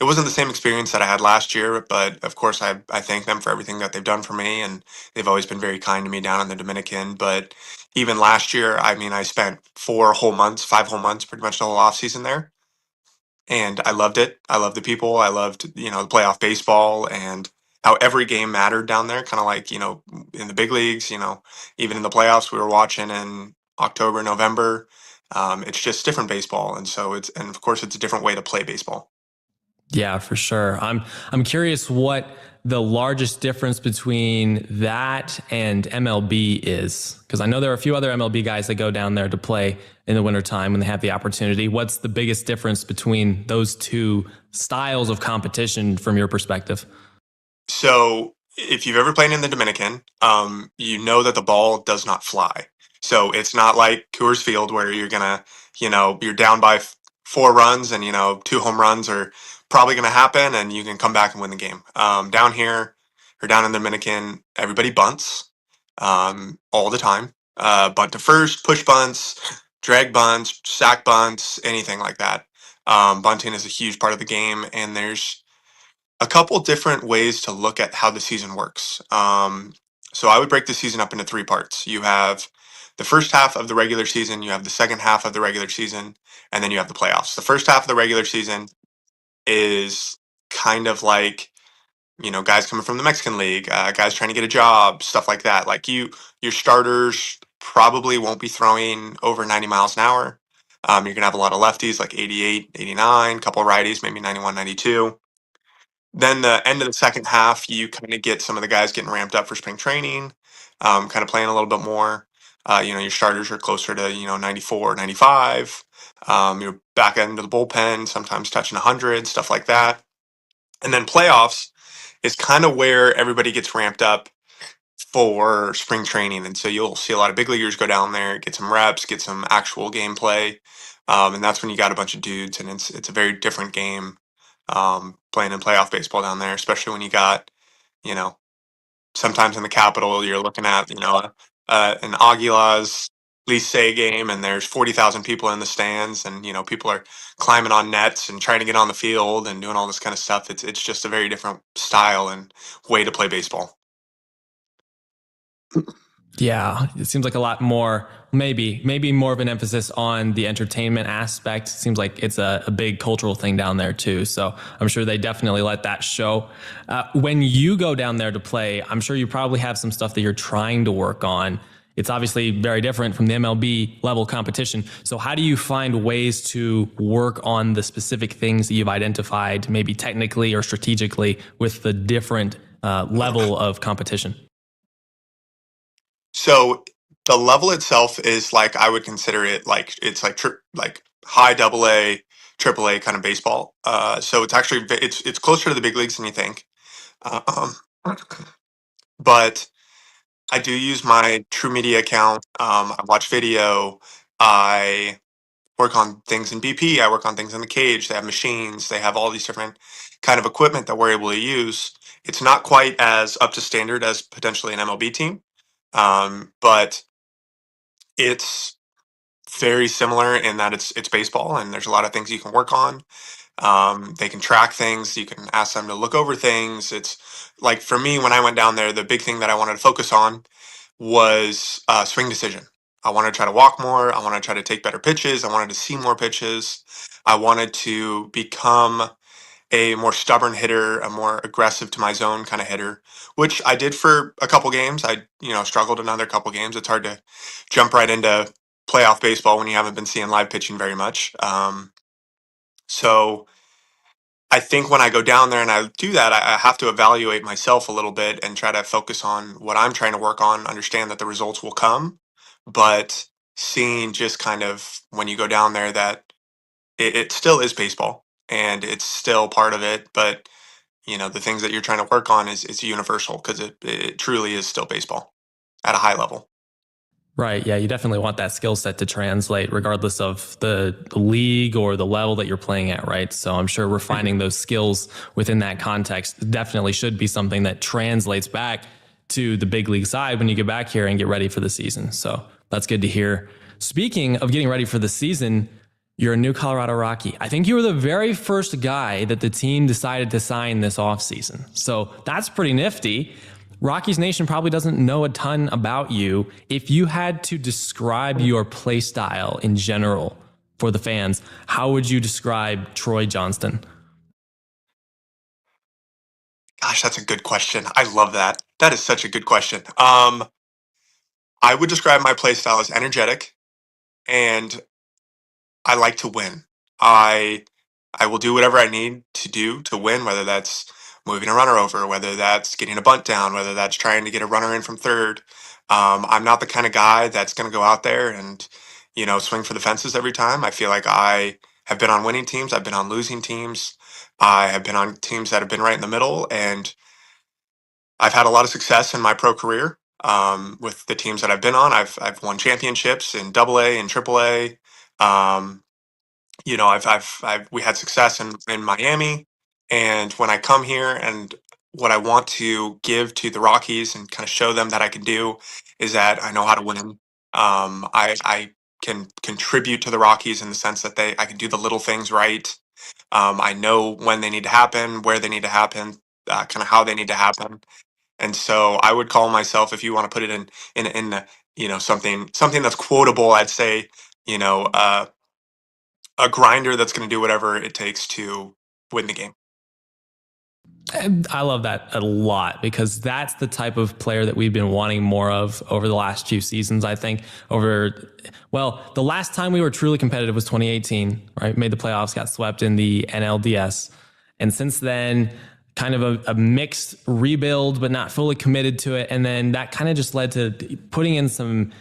wasn't the same experience that I had last year. But of course, I thank them for everything that they've done for me, and they've always been very kind to me down in the Dominican. But even last year, I mean, I spent 5 whole months, pretty much the whole off season there, and I loved it. I loved the people. I loved the playoff baseball and how every game mattered down there. Kind of like in the big leagues. Even in the playoffs, we were watching in October, November. It's just different baseball, and of course it's a different way to play baseball.
Yeah, for sure. I'm curious what the largest difference between that and MLB is, because I know there are a few other MLB guys that go down there to play in the wintertime when they have the opportunity. What's the biggest difference between those two styles of competition from your perspective?
So if you've ever played in the Dominican, you know that the ball does not fly. So it's not like Coors Field where you're gonna, you're down by 4 runs and 2 home runs are probably gonna happen and you can come back and win the game. Down here or down in the Dominican, everybody bunts all the time. Bunt to first, push bunts, drag bunts, sack bunts, anything like that. Bunting is a huge part of the game, and there's a couple different ways to look at how the season works. So I would break the season up into 3 parts. You have the first half of the regular season, you have the second half of the regular season, and then you have the playoffs. The first half of the regular season is kind of like, guys coming from the Mexican League, guys trying to get a job, stuff like that. Like your starters probably won't be throwing over 90 miles an hour. You're going to have a lot of lefties like 88, 89, a couple of righties, maybe 91, 92. Then the end of the second half, you kind of get some of the guys getting ramped up for spring training, kind of playing a little bit more. Your starters are closer to, 94, 95. You're back into the bullpen, sometimes touching 100, stuff like that. And then playoffs is kind of where everybody gets ramped up. for spring training. And so you'll see a lot of big leaguers go down there, get some reps, get some actual gameplay. And that's when you got a bunch of dudes, and it's a very different game playing in playoff baseball down there, especially when you got, you know, sometimes in the capital, you're looking at, an Aguilas Licey game, and there's 40,000 people in the stands, and, people are climbing on nets and trying to get on the field and doing all this kind of stuff. It's just a very different style and way to play baseball.
Yeah, it seems like a lot more, maybe more of an emphasis on the entertainment aspect. It seems like it's a big cultural thing down there too. So I'm sure they definitely let that show. When you go down there to play, I'm sure you probably have some stuff that you're trying to work on. It's obviously very different from the MLB level competition. So how do you find ways to work on the specific things that you've identified, maybe technically or strategically, with the different level of competition?
So the level itself is like, I would consider it like it's like high double A, triple A kind of baseball. So it's actually it's closer to the big leagues than you think. Um, but I do use my True Media account. I watch video. I work on things in BP. I work on things in the cage. They have machines. They have all these different kind of equipment that we're able to use. It's not quite as up to standard as potentially an MLB team, but it's very similar in that it's baseball, and there's a lot of things you can work on. They can track things. You can ask them to look over things. It's like, for me, when I went down there, the big thing that I wanted to focus on was swing decision. I wanted to try to walk more. I wanted to try to take better pitches. I wanted to see more pitches. I wanted to become a more stubborn hitter, a more aggressive to my zone kind of hitter, which I did for a couple games. I, struggled another couple games. It's hard to jump right into playoff baseball when you haven't been seeing live pitching very much. So I think when I go down there and I do that, I have to evaluate myself a little bit and try to focus on what I'm trying to work on, understand that the results will come, but seeing just kind of when you go down there that it still is baseball and it's still part of it, but the things that you're trying to work on is universal, because it truly is still baseball at a high level.
Right. Yeah, you definitely want that skill set to translate regardless of the league or the level that you're playing at, right? So I'm sure refining those skills within that context definitely should be something that translates back to the big league side when you get back here and get ready for the season. So that's good to hear. Speaking of getting ready for the season, you're a new Colorado Rocky. I think you were the very first guy that the team decided to sign this offseason. So that's pretty nifty. Rockies Nation probably doesn't know a ton about you. If you had to describe your play style in general for the fans, how would you describe Troy Johnston?
Gosh, that's a good question. I love that. That is such a good question. I would describe my play style as energetic, and I like to win. I I will do whatever I need to do to win, whether that's moving a runner over, whether that's getting a bunt down, whether that's trying to get a runner in from third. I'm not the kind of guy that's going to go out there and swing for the fences every time. I feel like I have been on winning teams. I've been on losing teams. I have been on teams that have been right in the middle, and I've had a lot of success in my pro career with the teams that I've been on. I've won championships in Double A and Triple A. Um, we had success in Miami, and when I come here, and what I want to give to the Rockies and kind of show them that I can do is that I know how to win. I can contribute to the Rockies in the sense that I can do the little things right. I know when they need to happen, where they need to happen, kind of how they need to happen. And so I would call myself, if you want to put it in something that's quotable, I'd say, you know, uh, a grinder that's going to do whatever it takes to win the game.
And I love that a lot because that's the type of player that we've been wanting more of over the last few seasons. I think the last time we were truly competitive was 2018, right? Made the playoffs, got swept in the NLDS. And since then, kind of a mixed rebuild, but not fully committed to it. And then that kind of just led to putting in some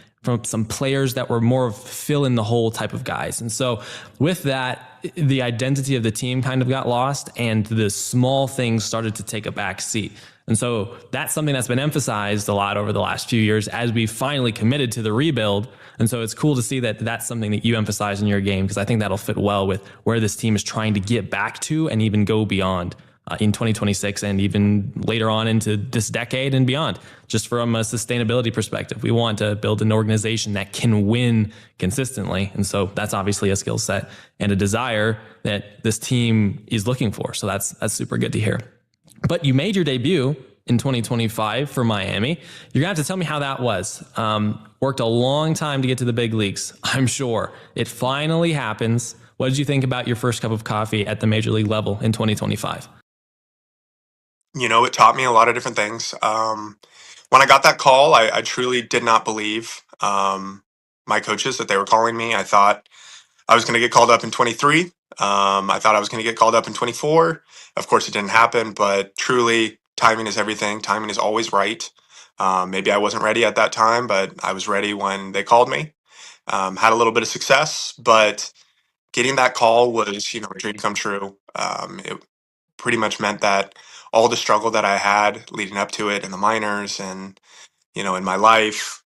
players that were more of fill in the hole type of guys. And so with that, the identity of the team kind of got lost and the small things started to take a back seat. And so that's something that's been emphasized a lot over the last few years as we finally committed to the rebuild. And so it's cool to see that that's something that you emphasize in your game, because I think that'll fit well with where this team is trying to get back to and even go beyond in 2026 and even later on into this decade and beyond. Just from a sustainability perspective, we want to build an organization that can win consistently. And so that's obviously a skill set and a desire that this team is looking for. So that's super good to hear. But you made your debut in 2025 for Miami. You're going to have to tell me how that was. Worked a long time to get to the big leagues, I'm sure. It finally happens. What did you think about your first cup of coffee at the major league level in 2025?
It taught me a lot of different things. When I got that call, I truly did not believe my coaches that they were calling me. I thought I was going to get called up in 23. I thought I was going to get called up in 24. Of course, it didn't happen, but truly, timing is everything. Timing is always right. Maybe I wasn't ready at that time, but I was ready when they called me. Had a little bit of success, but getting that call was, a dream come true. It pretty much meant that all the struggle that I had leading up to it in the minors and, in my life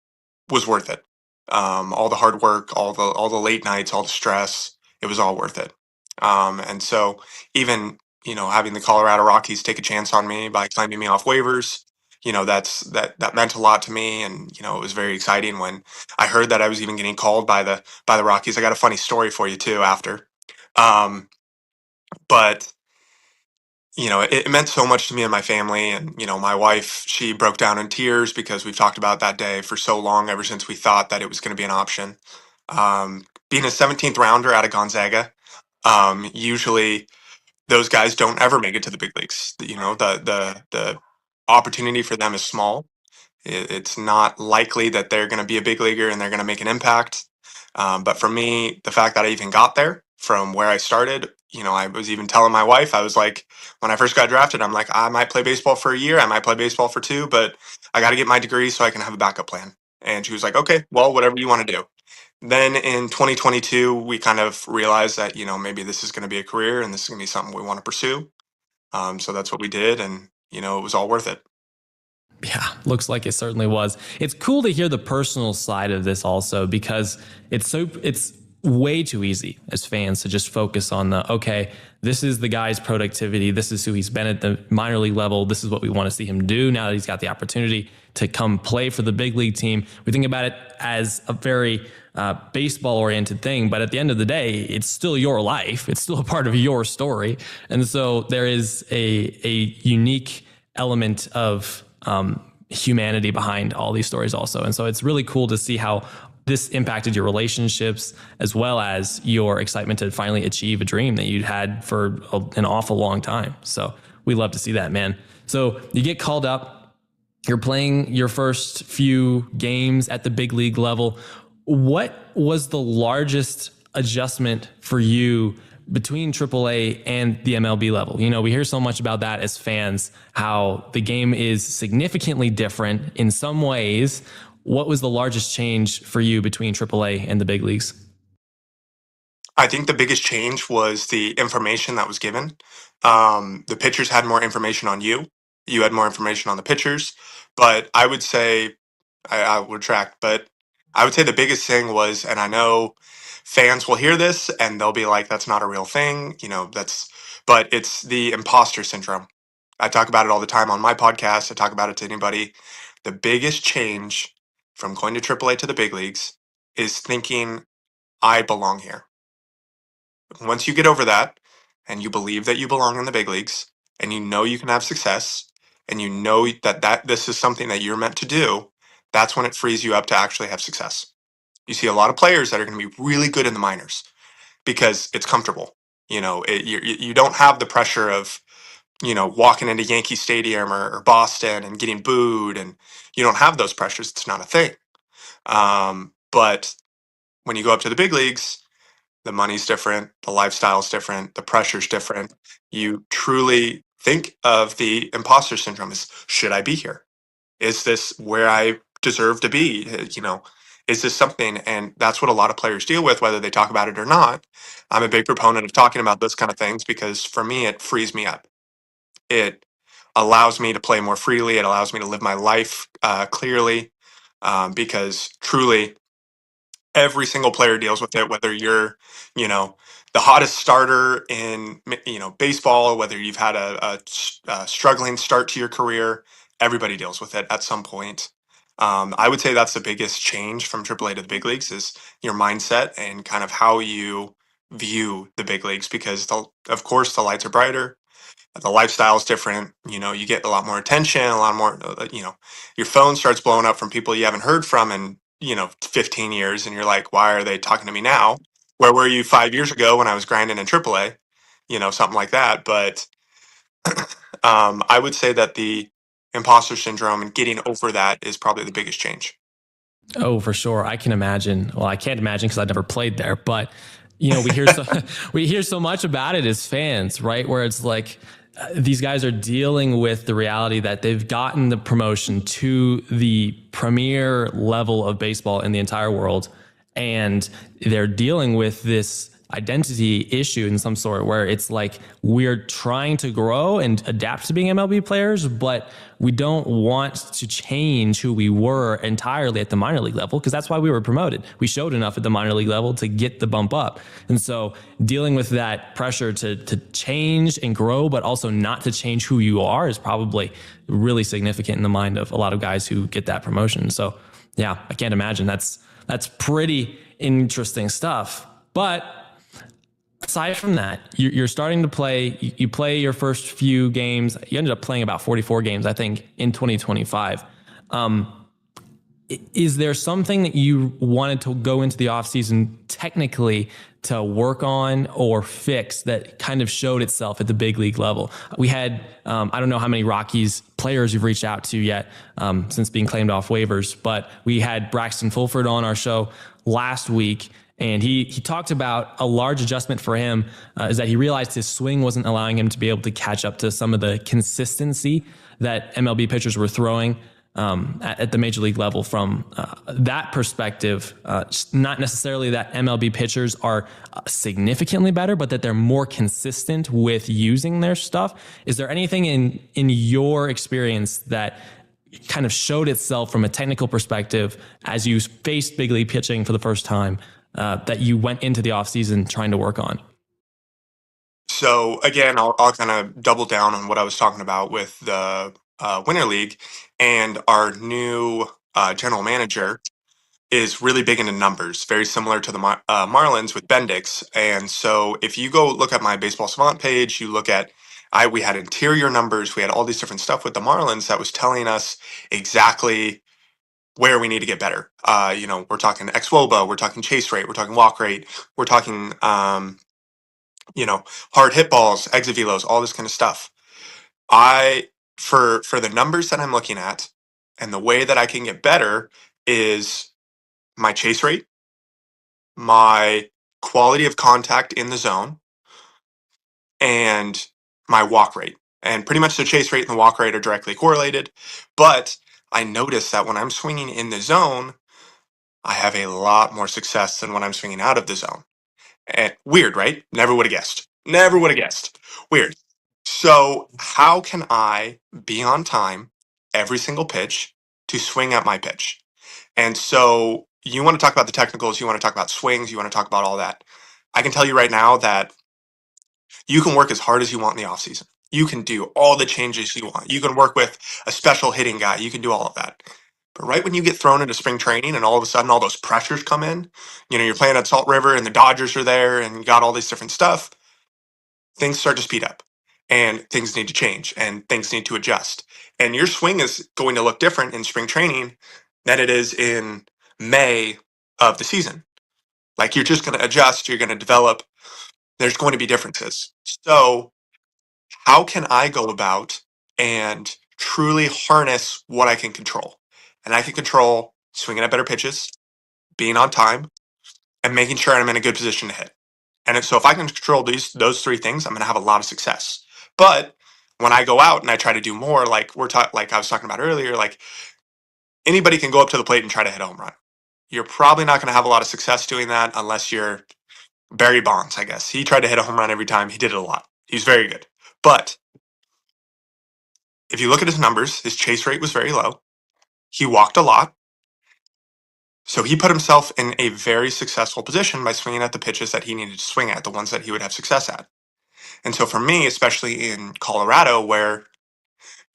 was worth it. All the hard work, all the late nights, all the stress, it was all worth it. And so even, having the Colorado Rockies take a chance on me by claiming me off waivers, that meant a lot to me. And, it was very exciting when I heard that I was even getting called by the Rockies. I got a funny story for you too after. But it meant so much to me and my family. And, my wife, she broke down in tears because we've talked about that day for so long, ever since we thought that it was going to be an option. Being a 17th rounder out of Gonzaga, usually those guys don't ever make it to the big leagues. The opportunity for them is small. It's not likely that they're going to be a big leaguer and they're going to make an impact. But for me, the fact that I even got there from where I started, I was even telling my wife, I was like, when I first got drafted, I'm like, I might play baseball for a year, I might play baseball for two, but I got to get my degree so I can have a backup plan. And she was like, okay, well, whatever you want to do. Then in 2022, we kind of realized that, maybe this is going to be a career and this is going to be something we want to pursue. So that's what we did. And, it was all worth it.
Yeah, looks like it certainly was. It's cool to hear the personal side of this also, because it's way too easy as fans to just focus on okay, this is the guy's productivity. This is who he's been at the minor league level. This is what we want to see him do now that he's got the opportunity to come play for the big league team. We think about it as a very baseball oriented thing, but at the end of the day, it's still your life. It's still a part of your story. And so there is a unique element of humanity behind all these stories also. And so it's really cool to see how this impacted your relationships as well as your excitement to finally achieve a dream that you'd had for an awful long time. So we love to see that, man. So you get called up, you're playing your first few games at the big league level. What was the largest adjustment for you between AAA and the MLB level? We hear so much about that as fans, how the game is significantly different in some ways. What was the largest change for you between AAA and the big leagues?
I think the biggest change was the information that was given. The pitchers had more information on you. You had more information on the pitchers. But I would say, I would retract, but I would say the biggest thing was, and I know fans will hear this and they'll be like, that's not a real thing. But it's the imposter syndrome. I talk about it all the time on my podcast. I talk about it to anybody. The biggest change from going to AAA to the big leagues is thinking, I belong here. Once you get over that and you believe that you belong in the big leagues and you can have success and that this is something that you're meant to do, that's when it frees you up to actually have success. You see a lot of players that are going to be really good in the minors because it's comfortable. You don't have the pressure of, walking into Yankee Stadium or Boston and getting booed, and you don't have those pressures. It's not a thing. But when you go up to the big leagues, the money's different, the lifestyle's different, the pressure's different. You truly think of the imposter syndrome as, should I be here? Is this where I deserve to be? Is this something? And that's what a lot of players deal with, whether they talk about it or not. I'm a big proponent of talking about those kind of things because for me, it frees me up. It allows me to play more freely. It allows me to live my life clearly, because truly every single player deals with it, whether you're, you know, the hottest starter in, baseball, whether you've had a struggling start to your career. Everybody deals with it at some point. I would say that's the biggest change from AAA to the big leagues is your mindset and kind of how you view the big leagues, because of course the lights are brighter, the lifestyle is different. You get a lot more attention, a lot more, your phone starts blowing up from people you haven't heard from in, 15 years. And you're like, why are they talking to me now? Where were you 5 years ago when I was grinding in AAA? Something like that. But I would say that the imposter syndrome and getting over that is probably the biggest change.
Oh, for sure. I can imagine. Well, I can't imagine because I've never played there, but we hear we hear so much about it as fans, right? Where it's like these guys are dealing with the reality that they've gotten the promotion to the premier level of baseball in the entire world, and they're dealing with this identity issue in some sort where it's like we're trying to grow and adapt to being MLB players, but we don't want to change who we were entirely at the minor league level, because that's why we were promoted. We showed enough at the minor league level to get the bump up. And so dealing with that pressure to change and grow, but also not to change who you are, is probably really significant in the mind of a lot of guys who get that promotion. So yeah, I can't imagine. That's pretty interesting stuff. But aside from that, you're starting to play. You play your first few games. You ended up playing about 44 games, I think, in 2025. Is there something that you wanted to go into the offseason technically to work on or fix that kind of showed itself at the big league level? We had, I don't know how many Rockies players you've reached out to yet since being claimed off waivers, but we had Braxton Fulford on our show last week. And he talked about a large adjustment for him is that he realized his swing wasn't allowing him to be able to catch up to some of the consistency that MLB pitchers were throwing at the major league level. From that perspective, not necessarily that MLB pitchers are significantly better, but that they're more consistent with using their stuff. Is there anything in your experience that kind of showed itself from a technical perspective as you faced big league pitching for the first time that you went into the offseason trying to work on?
So again, I'll kind of double down on what I was talking about with the Winter League, and our new general manager is really big into numbers, very similar to the Marlins with Bendix. And so if you go look at my Baseball Savant page, you look at we had interior numbers, we had all these different stuff with the Marlins that was telling us exactly where we need to get better. We're talking xwOBA, we're talking chase rate, we're talking walk rate, we're talking hard hit balls, exit velos, all this kind of stuff. I for the numbers that I'm looking at and the way that I can get better is my chase rate, my quality of contact in the zone, and my walk rate. And pretty much the chase rate and the walk rate are directly correlated. But I notice that when I'm swinging in the zone, I have a lot more success than when I'm swinging out of the zone. And weird, right? Never would have guessed. Never would have guessed. Weird. So, how can I be on time every single pitch to swing at my pitch? And so, you want to talk about the technicals, you want to talk about swings, you want to talk about all that. I can tell you right now that you can work as hard as you want in the offseason. You can do all the changes you want. You can work with a special hitting guy. You can do all of that. But right when you get thrown into spring training and all of a sudden all those pressures come in, you're playing at Salt River and the Dodgers are there and you got all this different stuff, things start to speed up and things need to change and things need to adjust. And your swing is going to look different in spring training than it is in May of the season. Like you're just going to adjust, you're going to develop, there's going to be differences. So, how can I go about and truly harness what I can control? And I can control swinging at better pitches, being on time, and making sure I'm in a good position to hit. And so if I can control those three things, I'm going to have a lot of success. But when I go out and I try to do more, like like I was talking about earlier, like anybody can go up to the plate and try to hit a home run. You're probably not going to have a lot of success doing that unless you're Barry Bonds, I guess. He tried to hit a home run every time. He did it a lot. He's very good. But if you look at his numbers, his chase rate was very low. He walked a lot. So he put himself in a very successful position by swinging at the pitches that he needed to swing at, the ones that he would have success at. And so for me, especially in Colorado, where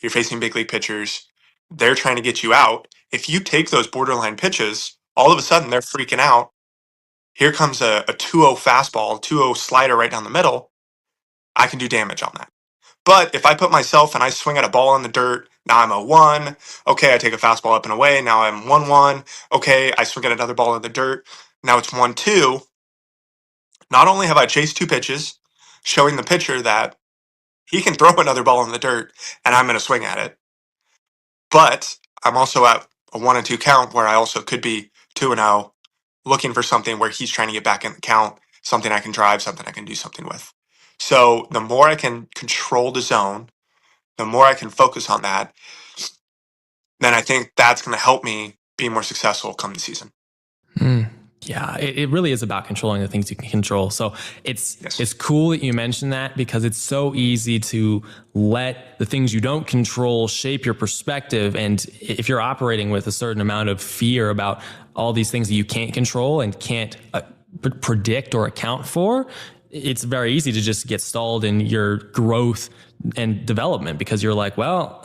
you're facing big league pitchers, they're trying to get you out. If you take those borderline pitches, all of a sudden they're freaking out. Here comes a 2-0 fastball, 2-0 slider right down the middle. I can do damage on that. But if I put myself and I swing at a ball in the dirt, now I'm a 1. Okay, I take a fastball up and away. Now I'm 1-1. Okay, I swing at another ball in the dirt. Now it's 1-2. Not only have I chased 2 pitches, showing the pitcher that he can throw another ball in the dirt and I'm going to swing at it, but I'm also at a 1-2 count where I also could be 2-0, looking for something where he's trying to get back in the count, something I can drive, something I can do something with. So the more I can control the zone, the more I can focus on that, then I think that's going to help me be more successful come the season.
Yeah, it really is about controlling the things you can control. So it's
Yes.
it's cool that you mentioned that, because it's so easy to let the things you don't control shape your perspective. And if you're operating with a certain amount of fear about all these things that you can't control and can't predict or account for, it's very easy to just get stalled in your growth and development, because you're like, well,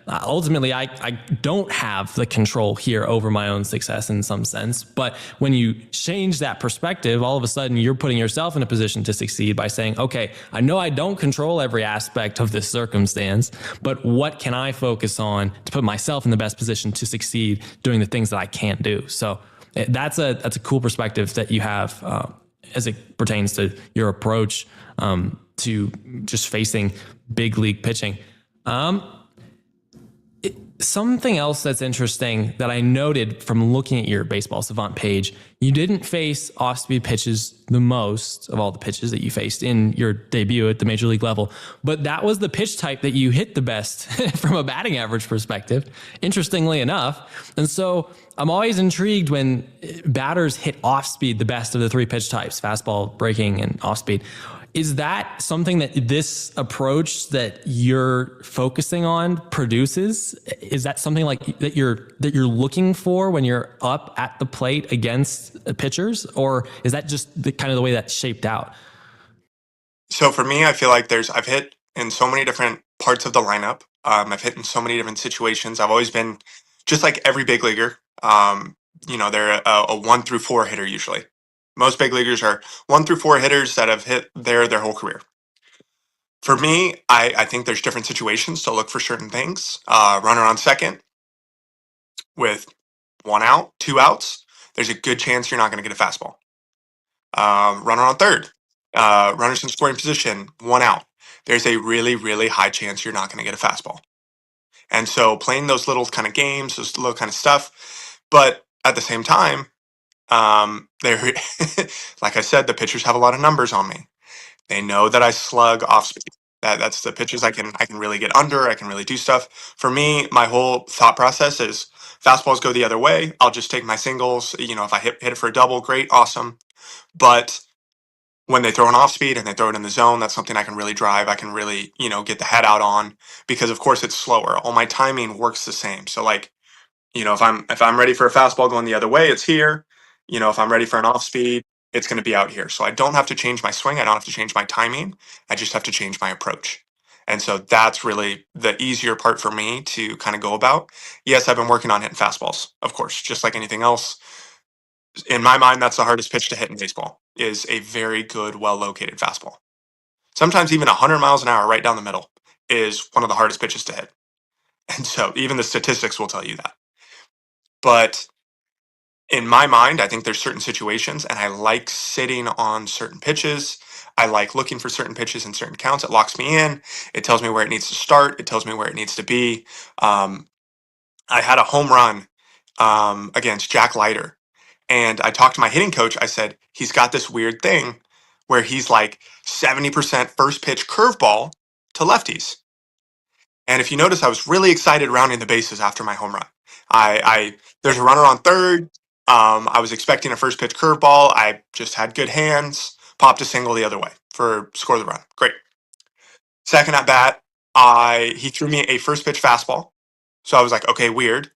ultimately I don't have the control here over my own success in some sense. But when you change that perspective, all of a sudden you're putting yourself in a position to succeed by saying, okay, I know I don't control every aspect of this circumstance, but what can I focus on to put myself in the best position to succeed doing the things that I can't do? So that's a cool perspective that you have, as it pertains to your approach to just facing big league pitching. Something else that's interesting that I noted from looking at your Baseball Savant page, you didn't face off-speed pitches the most of all the pitches that you faced in your debut at the major league level, but that was the pitch type that you hit the best from a batting average perspective, interestingly enough. And so I'm always intrigued when batters hit off-speed the best of the 3 pitch types, fastball, breaking, and off-speed. Is that something that this approach that you're focusing on produces? Is that something like that you're looking for when you're up at the plate against pitchers, or is that just the kind of the way that's shaped out?
So for me, I feel like I've hit in so many different parts of the lineup. I've hit in so many different situations. I've always been just like every big leaguer. They're a 1-4 hitter usually. Most big leaguers are 1-4 hitters that have hit their whole career. For me, I think there's different situations to look for certain things. Runner on second with 1 out, 2 outs. There's a good chance you're not going to get a fastball. Runner on third, runners in scoring position, 1 out. There's a really, really high chance you're not going to get a fastball. And so playing those little kind of games, those little kind of stuff, but at the same time, they're like I said, the pitchers have a lot of numbers on me. They know that I slug off speed. That's the pitches I can really get under. I can really do stuff. For me, my whole thought process is fastballs go the other way. I'll just take my singles. If I hit it for a double, great, awesome. But when they throw an off speed and they throw it in the zone, that's something I can really drive. I can really, get the head out on, because of course it's slower. All my timing works the same. So like, if I'm ready for a fastball going the other way, it's here. If I'm ready for an off speed, it's going to be out here. So I don't have to change my swing. I don't have to change my timing. I just have to change my approach. And so that's really the easier part for me to kind of go about. Yes, I've been working on hitting fastballs, of course, just like anything else. In my mind, that's the hardest pitch to hit in baseball, is a very good, well-located fastball. Sometimes even 100 miles an hour right down the middle is one of the hardest pitches to hit. And so even the statistics will tell you that. But in my mind, I think there's certain situations, and I like sitting on certain pitches. I like looking for certain pitches in certain counts. It locks me in. It tells me where it needs to start. It tells me where it needs to be. I had a home run against Jack Leiter, and I talked to my hitting coach. I said, he's got this weird thing where he's like 70% first pitch curveball to lefties. And if you notice, I was really excited rounding the bases after my home run. There's a runner on third. I was expecting a first pitch curveball. I just had good hands. Popped a single the other way for score the run. Great. Second at bat, He threw me a first pitch fastball. So I was like, okay, weird.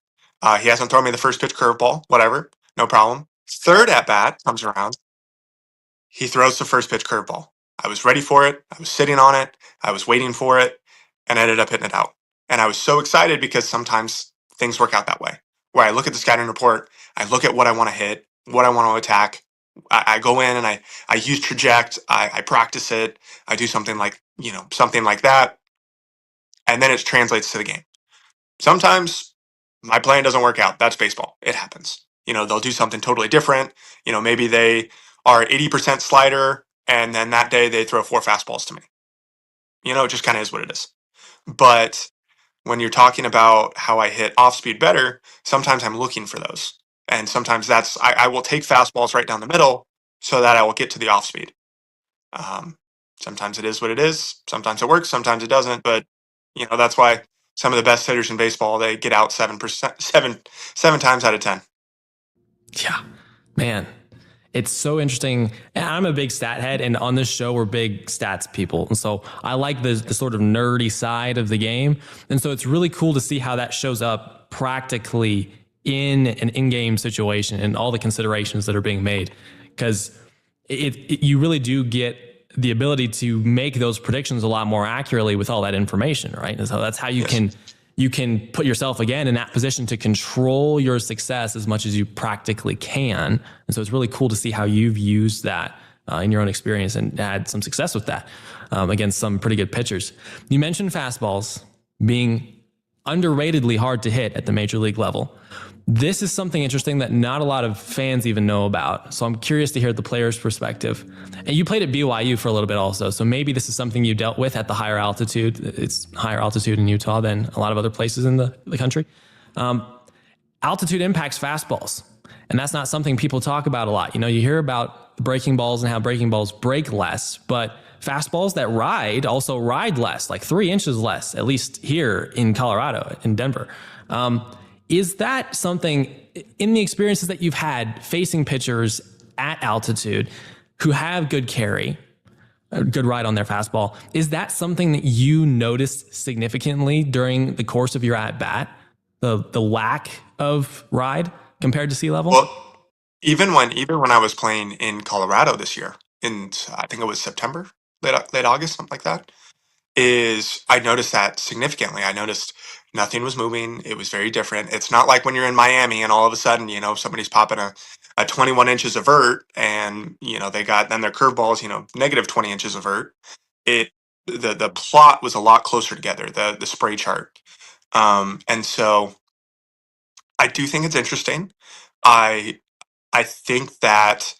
He hasn't thrown me the first pitch curveball, whatever, no problem. Third at bat comes around. He throws the first pitch curveball. I was ready for it. I was sitting on it. I was waiting for it and I ended up hitting it out. And I was so excited because sometimes things work out that way where I look at the scouting report, I look at what I want to hit, what I want to attack. I go in and I use traject, I practice it, I do something like, something like that. And then it translates to the game. Sometimes my plan doesn't work out. That's baseball. It happens. They'll do something totally different. Maybe they are 80% slider and then that day they throw 4 fastballs to me. It just kind of is what it is. But when you're talking about how I hit off speed better, sometimes I'm looking for those. And sometimes I will take fastballs right down the middle so that I will get to the off speed. Um, Sometimes it is what it is. Sometimes it works. Sometimes it doesn't. But that's why some of the best hitters in baseball, they get out 7%, seven times out of 10.
Yeah, man. It's so interesting. And I'm a big stat head, and on this show, we're big stats people. And so I like the sort of nerdy side of the game. And so it's really cool to see how that shows up practically in an in-game situation and all the considerations that are being made. Because you really do get the ability to make those predictions a lot more accurately with all that information, right? And so that's how you can put yourself again in that position to control your success as much as you practically can. And so it's really cool to see how you've used that in your own experience and had some success with that against some pretty good pitchers. You mentioned fastballs being underratedly hard to hit at the major league level. This is something interesting that not a lot of fans even know about. So I'm curious to hear the player's perspective. And you played at BYU for a little bit also. So maybe this is something you dealt with at the higher altitude. It's higher altitude in Utah than a lot of other places in the country. Altitude impacts fastballs. And that's not something people talk about a lot. You hear about breaking balls and how breaking balls break less, but fastballs that ride also ride less, like 3 inches less, at least here in Colorado, in Denver. Is that something in the experiences that you've had facing pitchers at altitude who have good carry, a good ride on their fastball? Is that something that you noticed significantly during the course of your at bat? The lack of ride compared to sea level?
Well, even when I was playing in Colorado this year, in I think it was September, late August, something like that, is I noticed that significantly. I noticed nothing was moving. It was very different. It's not like when you're in Miami and all of a sudden, somebody's popping a 21 inches of vert and, they got then their curveballs, negative 20 inches of vert. It the plot was a lot closer together, the spray chart. And so I do think it's interesting. I I think that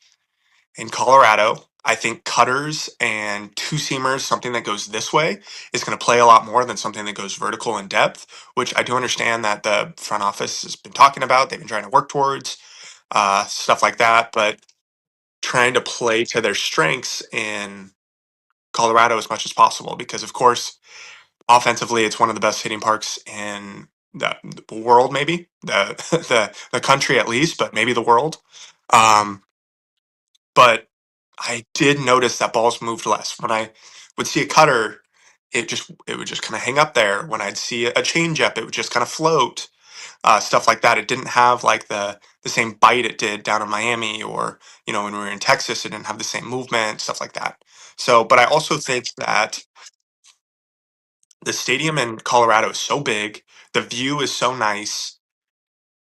in Colorado, I think cutters and two seamers, something that goes this way, is going to play a lot more than something that goes vertical in depth, which I do understand that the front office has been talking about. They've been trying to work towards stuff like that, but trying to play to their strengths in Colorado as much as possible because, of course, offensively, it's one of the best hitting parks in the world, maybe the country at least, but maybe the world. Um, but I did notice that balls moved less. When I would see a cutter, it would just kind of hang up there. When I'd see a changeup, it would just kind of float. Stuff like that. It didn't have like the same bite it did down in Miami, or when we were in Texas, it didn't have the same movement. Stuff like that. So, but I also think that the stadium in Colorado is so big, the view is so nice.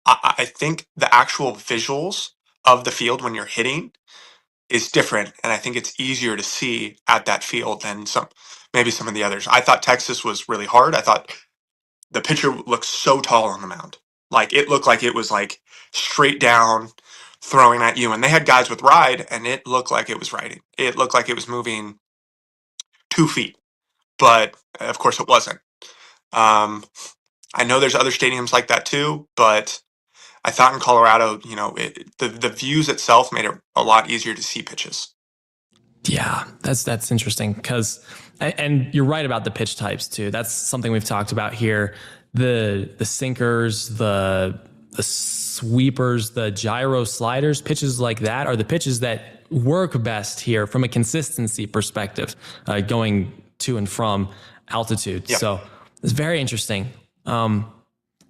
I think the actual visuals of the field when you're hitting is different, and I think it's easier to see at that field than maybe some of the others. I thought Texas was really hard. I thought the pitcher looked so tall on the mound. Like it looked like it was like straight down throwing at you, and they had guys with ride, and it looked like it was riding. It looked like it was moving 2 feet, but of course it wasn't. Um, I know there's other stadiums like that too, but I thought in Colorado, the views itself made it a lot easier to see pitches.
Yeah, that's interesting because, and you're right about the pitch types too. That's something we've talked about here. The sinkers, the sweepers, the gyro sliders, pitches like that are the pitches that work best here from a consistency perspective, going to and from. altitude.
Yep.
So it's very interesting.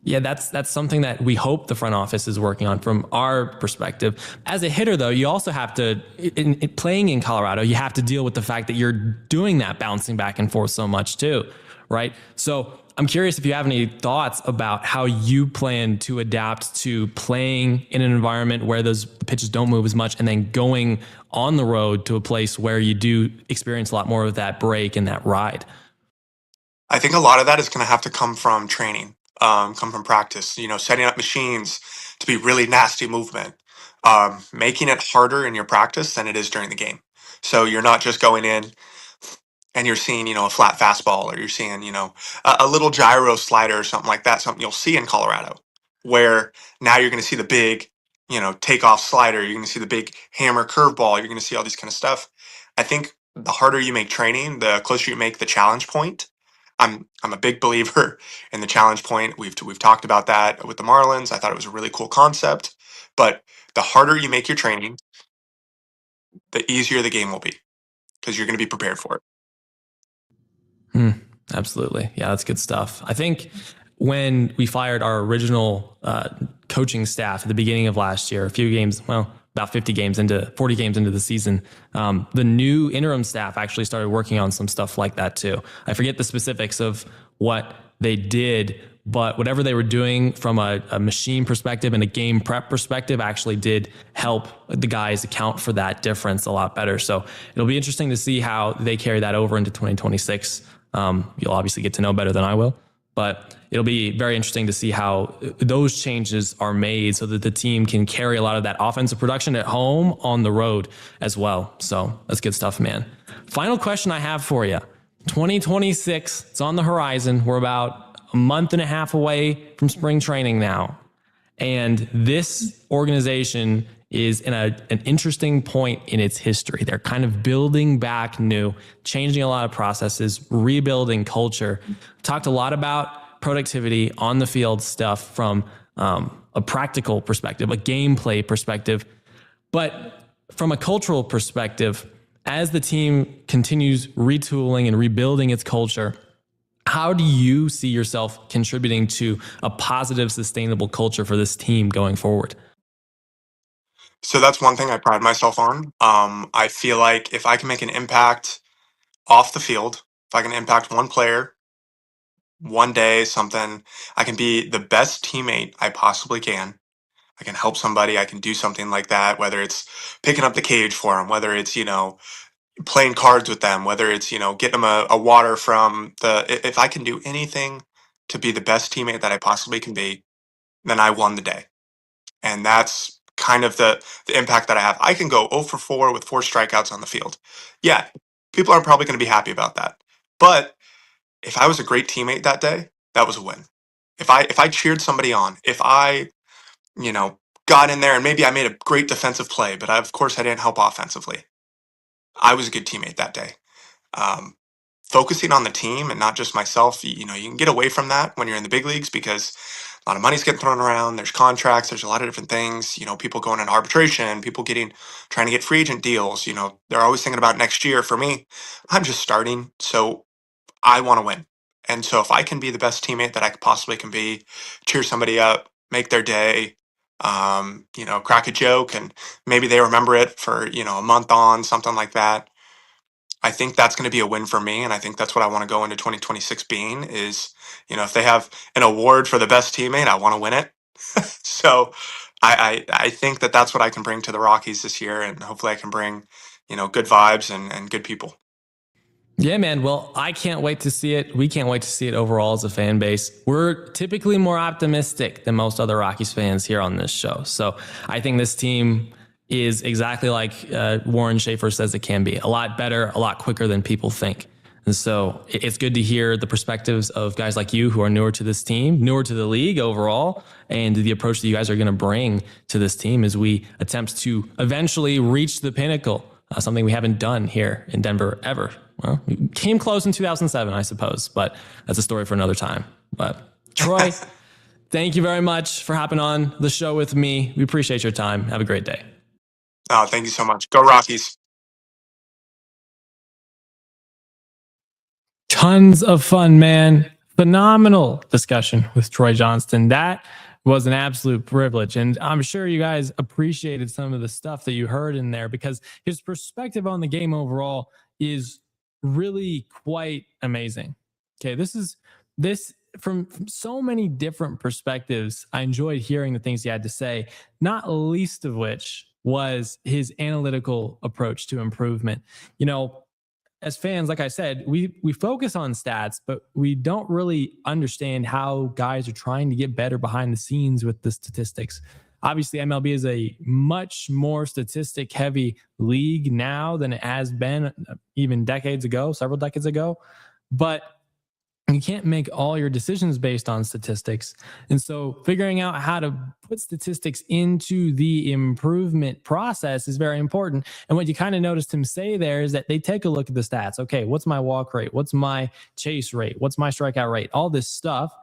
Yeah, that's something that we hope the front office is working on from our perspective. As a hitter, though, you also have to, in playing in Colorado, you have to deal with the fact that you're doing that bouncing back and forth so much too, right? So I'm curious if you have any thoughts about how you plan to adapt to playing in an environment where the pitches don't move as much and then going on the road to a place where you do experience a lot more of that break and that ride.
I think a lot of that is going to have to come from training, come from practice. Setting up machines to be really nasty movement, making it harder in your practice than it is during the game. So you're not just going in and you're seeing, a flat fastball, or you're seeing, a little gyro slider or something like that, something you'll see in Colorado, where now you're going to see the big, takeoff slider. You're going to see the big hammer curveball. You're going to see all these kind of stuff. I think the harder you make training, the closer you make the challenge point. I'm a big believer in the challenge point. We've talked about that with the Marlins. I thought it was a really cool concept, but the harder you make your training, the easier the game will be because you're going to be prepared for it.
Absolutely. Yeah, that's good stuff. I think when we fired our original coaching staff at the beginning of last year, a few games, well, about 40 games into the season, the new interim staff actually started working on some stuff like that too. I forget the specifics of what they did, but whatever they were doing from a machine perspective and a game prep perspective actually did help the guys account for that difference a lot better. So it'll be interesting to see how they carry that over into 2026. You'll obviously get to know better than I will, but it'll be very interesting to see how those changes are made so that the team can carry a lot of that offensive production at home on the road as well. So that's good stuff, man. Final question I have for you. 2026, it's on the horizon. We're about a month and a half away from spring training now. And this organization is in an interesting point in its history. They're kind of building back new, changing a lot of processes, rebuilding culture. Talked a lot about productivity on the field stuff from a practical perspective, a gameplay perspective. But from a cultural perspective, as the team continues retooling and rebuilding its culture, how do you see yourself contributing to a positive, sustainable culture for this team going forward?
So that's one thing I pride myself on. I feel like if I can make an impact off the field, if I can impact one player, one day, something, I can be the best teammate I possibly can. I can help somebody. I can do something like that, whether it's picking up the cage for them, whether it's, playing cards with them, whether it's, getting them a water from if I can do anything to be the best teammate that I possibly can be, then I won the day. And that's kind of the impact that I have. I can go 0 for 4 with 4 strikeouts on the field. Yeah, people aren't probably going to be happy about that. But if I was a great teammate that day, that was a win. If I cheered somebody on, if I, you know, got in there and maybe I made a great defensive play, but of course I didn't help offensively. I was a good teammate that day. Um, Focusing on the team and not just myself, you can get away from that when you're in the big leagues because a lot of money's getting thrown around. There's contracts. There's a lot of different things. People going in arbitration. People trying to get free agent deals. They're always thinking about next year. For me, I'm just starting, so I want to win. And so if I can be the best teammate that I possibly can be, cheer somebody up, make their day, crack a joke, and maybe they remember it for a month on, something like that. I think that's going to be a win for me, and I think that's what I want to go into 2026 being is, if they have an award for the best teammate, I want to win it. So I think that that's what I can bring to the Rockies this year, and hopefully I can bring, good vibes and good people.
Yeah, man. Well, I can't wait to see it. We can't wait to see it overall as a fan base. We're typically more optimistic than most other Rockies fans here on this show. So I think this team is exactly like Warren Schaefer says it can be. A lot better, a lot quicker than people think. And so it's good to hear the perspectives of guys like you who are newer to this team, newer to the league overall, and the approach that you guys are going to bring to this team as we attempt to eventually reach the pinnacle, something we haven't done here in Denver ever. Well, we came close in 2007, I suppose, but that's a story for another time. But Troy, thank you very much for hopping on the show with me. We appreciate your time. Have a great day.
Oh, thank you so much. Go Rockies.
Tons of fun, man. Phenomenal discussion with Troy Johnston. That was an absolute privilege. And I'm sure you guys appreciated some of the stuff that you heard in there because his perspective on the game overall is really quite amazing. Okay, this from so many different perspectives. I enjoyed hearing the things he had to say, not least of which was his analytical approach to improvement. You know, as fans, like I said, we focus on stats, but we don't really understand how guys are trying to get better behind the scenes with the statistics. Obviously, MLB is a much more statistic heavy league now than it has been even decades ago, several decades ago. But you can't make all your decisions based on statistics. And so figuring out how to put statistics into the improvement process is very important. And what you kind of noticed him say there is that they take a look at the stats. Okay, what's my walk rate? What's my chase rate? What's my strikeout rate? All this stuff.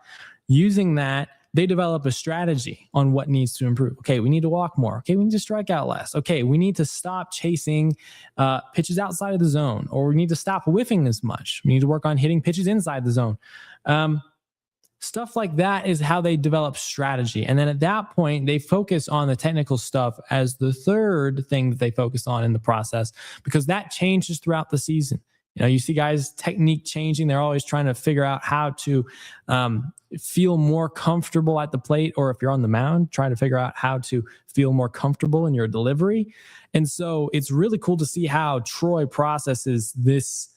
Using that, they develop a strategy on what needs to improve. Okay, we need to walk more. Okay, we need to strike out less. Okay, we need to stop chasing pitches outside of the zone, or we need to stop whiffing as much. We need to work on hitting pitches inside the zone. Stuff like that is how they develop strategy. And then at that point, they focus on the technical stuff as the third thing that they focus on in the process, because that changes throughout the season. You know, you see guys' technique changing. They're always trying to figure out how to feel more comfortable at the plate, or if you're on the mound, trying to figure out how to feel more comfortable in your delivery. And so it's really cool to see how Troy processes this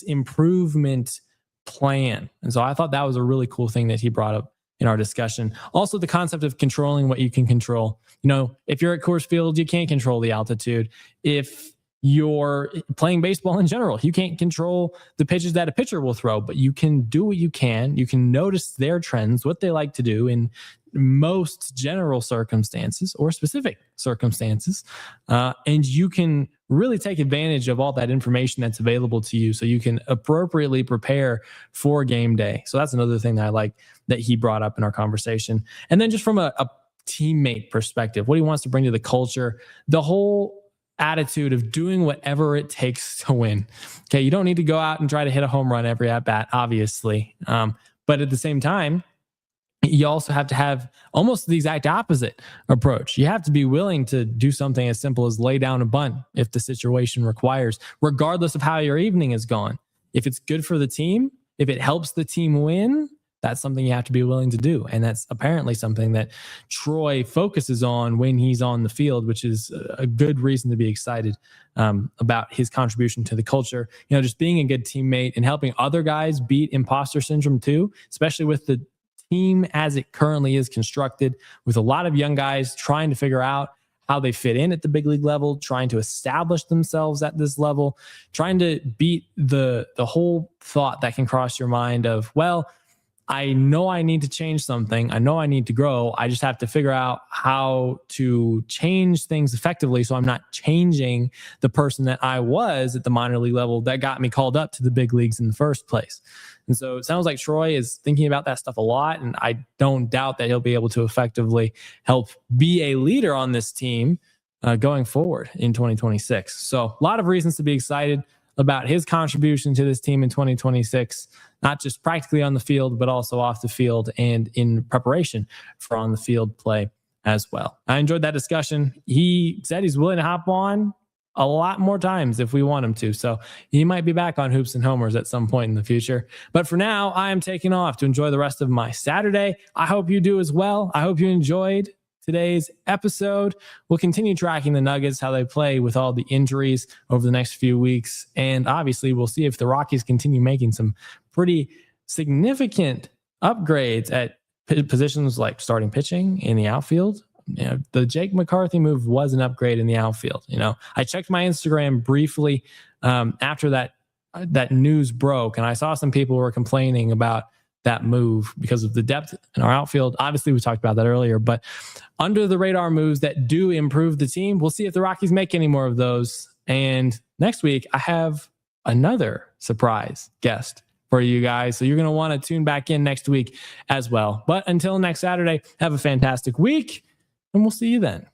improvement plan. And so I thought that was a really cool thing that he brought up in our discussion. Also, the concept of controlling what you can control. You know, if you're at Coors Field, you can't control the altitude. If you're playing baseball in general, you can't control the pitches that a pitcher will throw, but you can do what you can. You can notice their trends, what they like to do in most general circumstances or specific circumstances. And you can really take advantage of all that information that's available to you so you can appropriately prepare for game day. So that's another thing that I like that he brought up in our conversation. And then just from a teammate perspective, what he wants to bring to the culture, the whole attitude of doing whatever it takes to win. Okay, you don't need to go out and try to hit a home run every at bat, obviously. But at the same time, you also have to have almost the exact opposite approach. You have to be willing to do something as simple as lay down a bunt if the situation requires, regardless of how your evening has gone. If it's good for the team, if it helps the team win, that's something you have to be willing to do. And that's apparently something that Troy focuses on when he's on the field, which is a good reason to be excited about his contribution to the culture. You know, just being a good teammate and helping other guys beat imposter syndrome too, especially with the team as it currently is constructed, with a lot of young guys trying to figure out how they fit in at the big league level, trying to establish themselves at this level, trying to beat the whole thought that can cross your mind of, well, I know I need to change something. I know I need to grow. I just have to figure out how to change things effectively so I'm not changing the person that I was at the minor league level that got me called up to the big leagues in the first place. And so it sounds like Troy is thinking about that stuff a lot, and I don't doubt that he'll be able to effectively help be a leader on this team going forward in 2026. So a lot of reasons to be excited about his contribution to this team in 2026, not just practically on the field, but also off the field and in preparation for on the field play as well. I enjoyed that discussion. He said he's willing to hop on a lot more times if we want him to. So he might be back on Hoops and Homers at some point in the future. But for now, I am taking off to enjoy the rest of my Saturday. I hope you do as well. I hope you enjoyed today's episode. We'll continue tracking the Nuggets, how they play with all the injuries over the next few weeks. And obviously, we'll see if the Rockies continue making some pretty significant upgrades at positions like starting pitching in the outfield. You know, the Jake McCarthy move was an upgrade in the outfield. You know, I checked my Instagram briefly after that news broke, and I saw some people were complaining about that move because of the depth in our outfield. Obviously, we talked about that earlier, but under the radar moves that do improve the team, we'll see if the Rockies make any more of those. And next week, I have another surprise guest for you guys. So you're going to want to tune back in next week as well. But until next Saturday, have a fantastic week, and we'll see you then.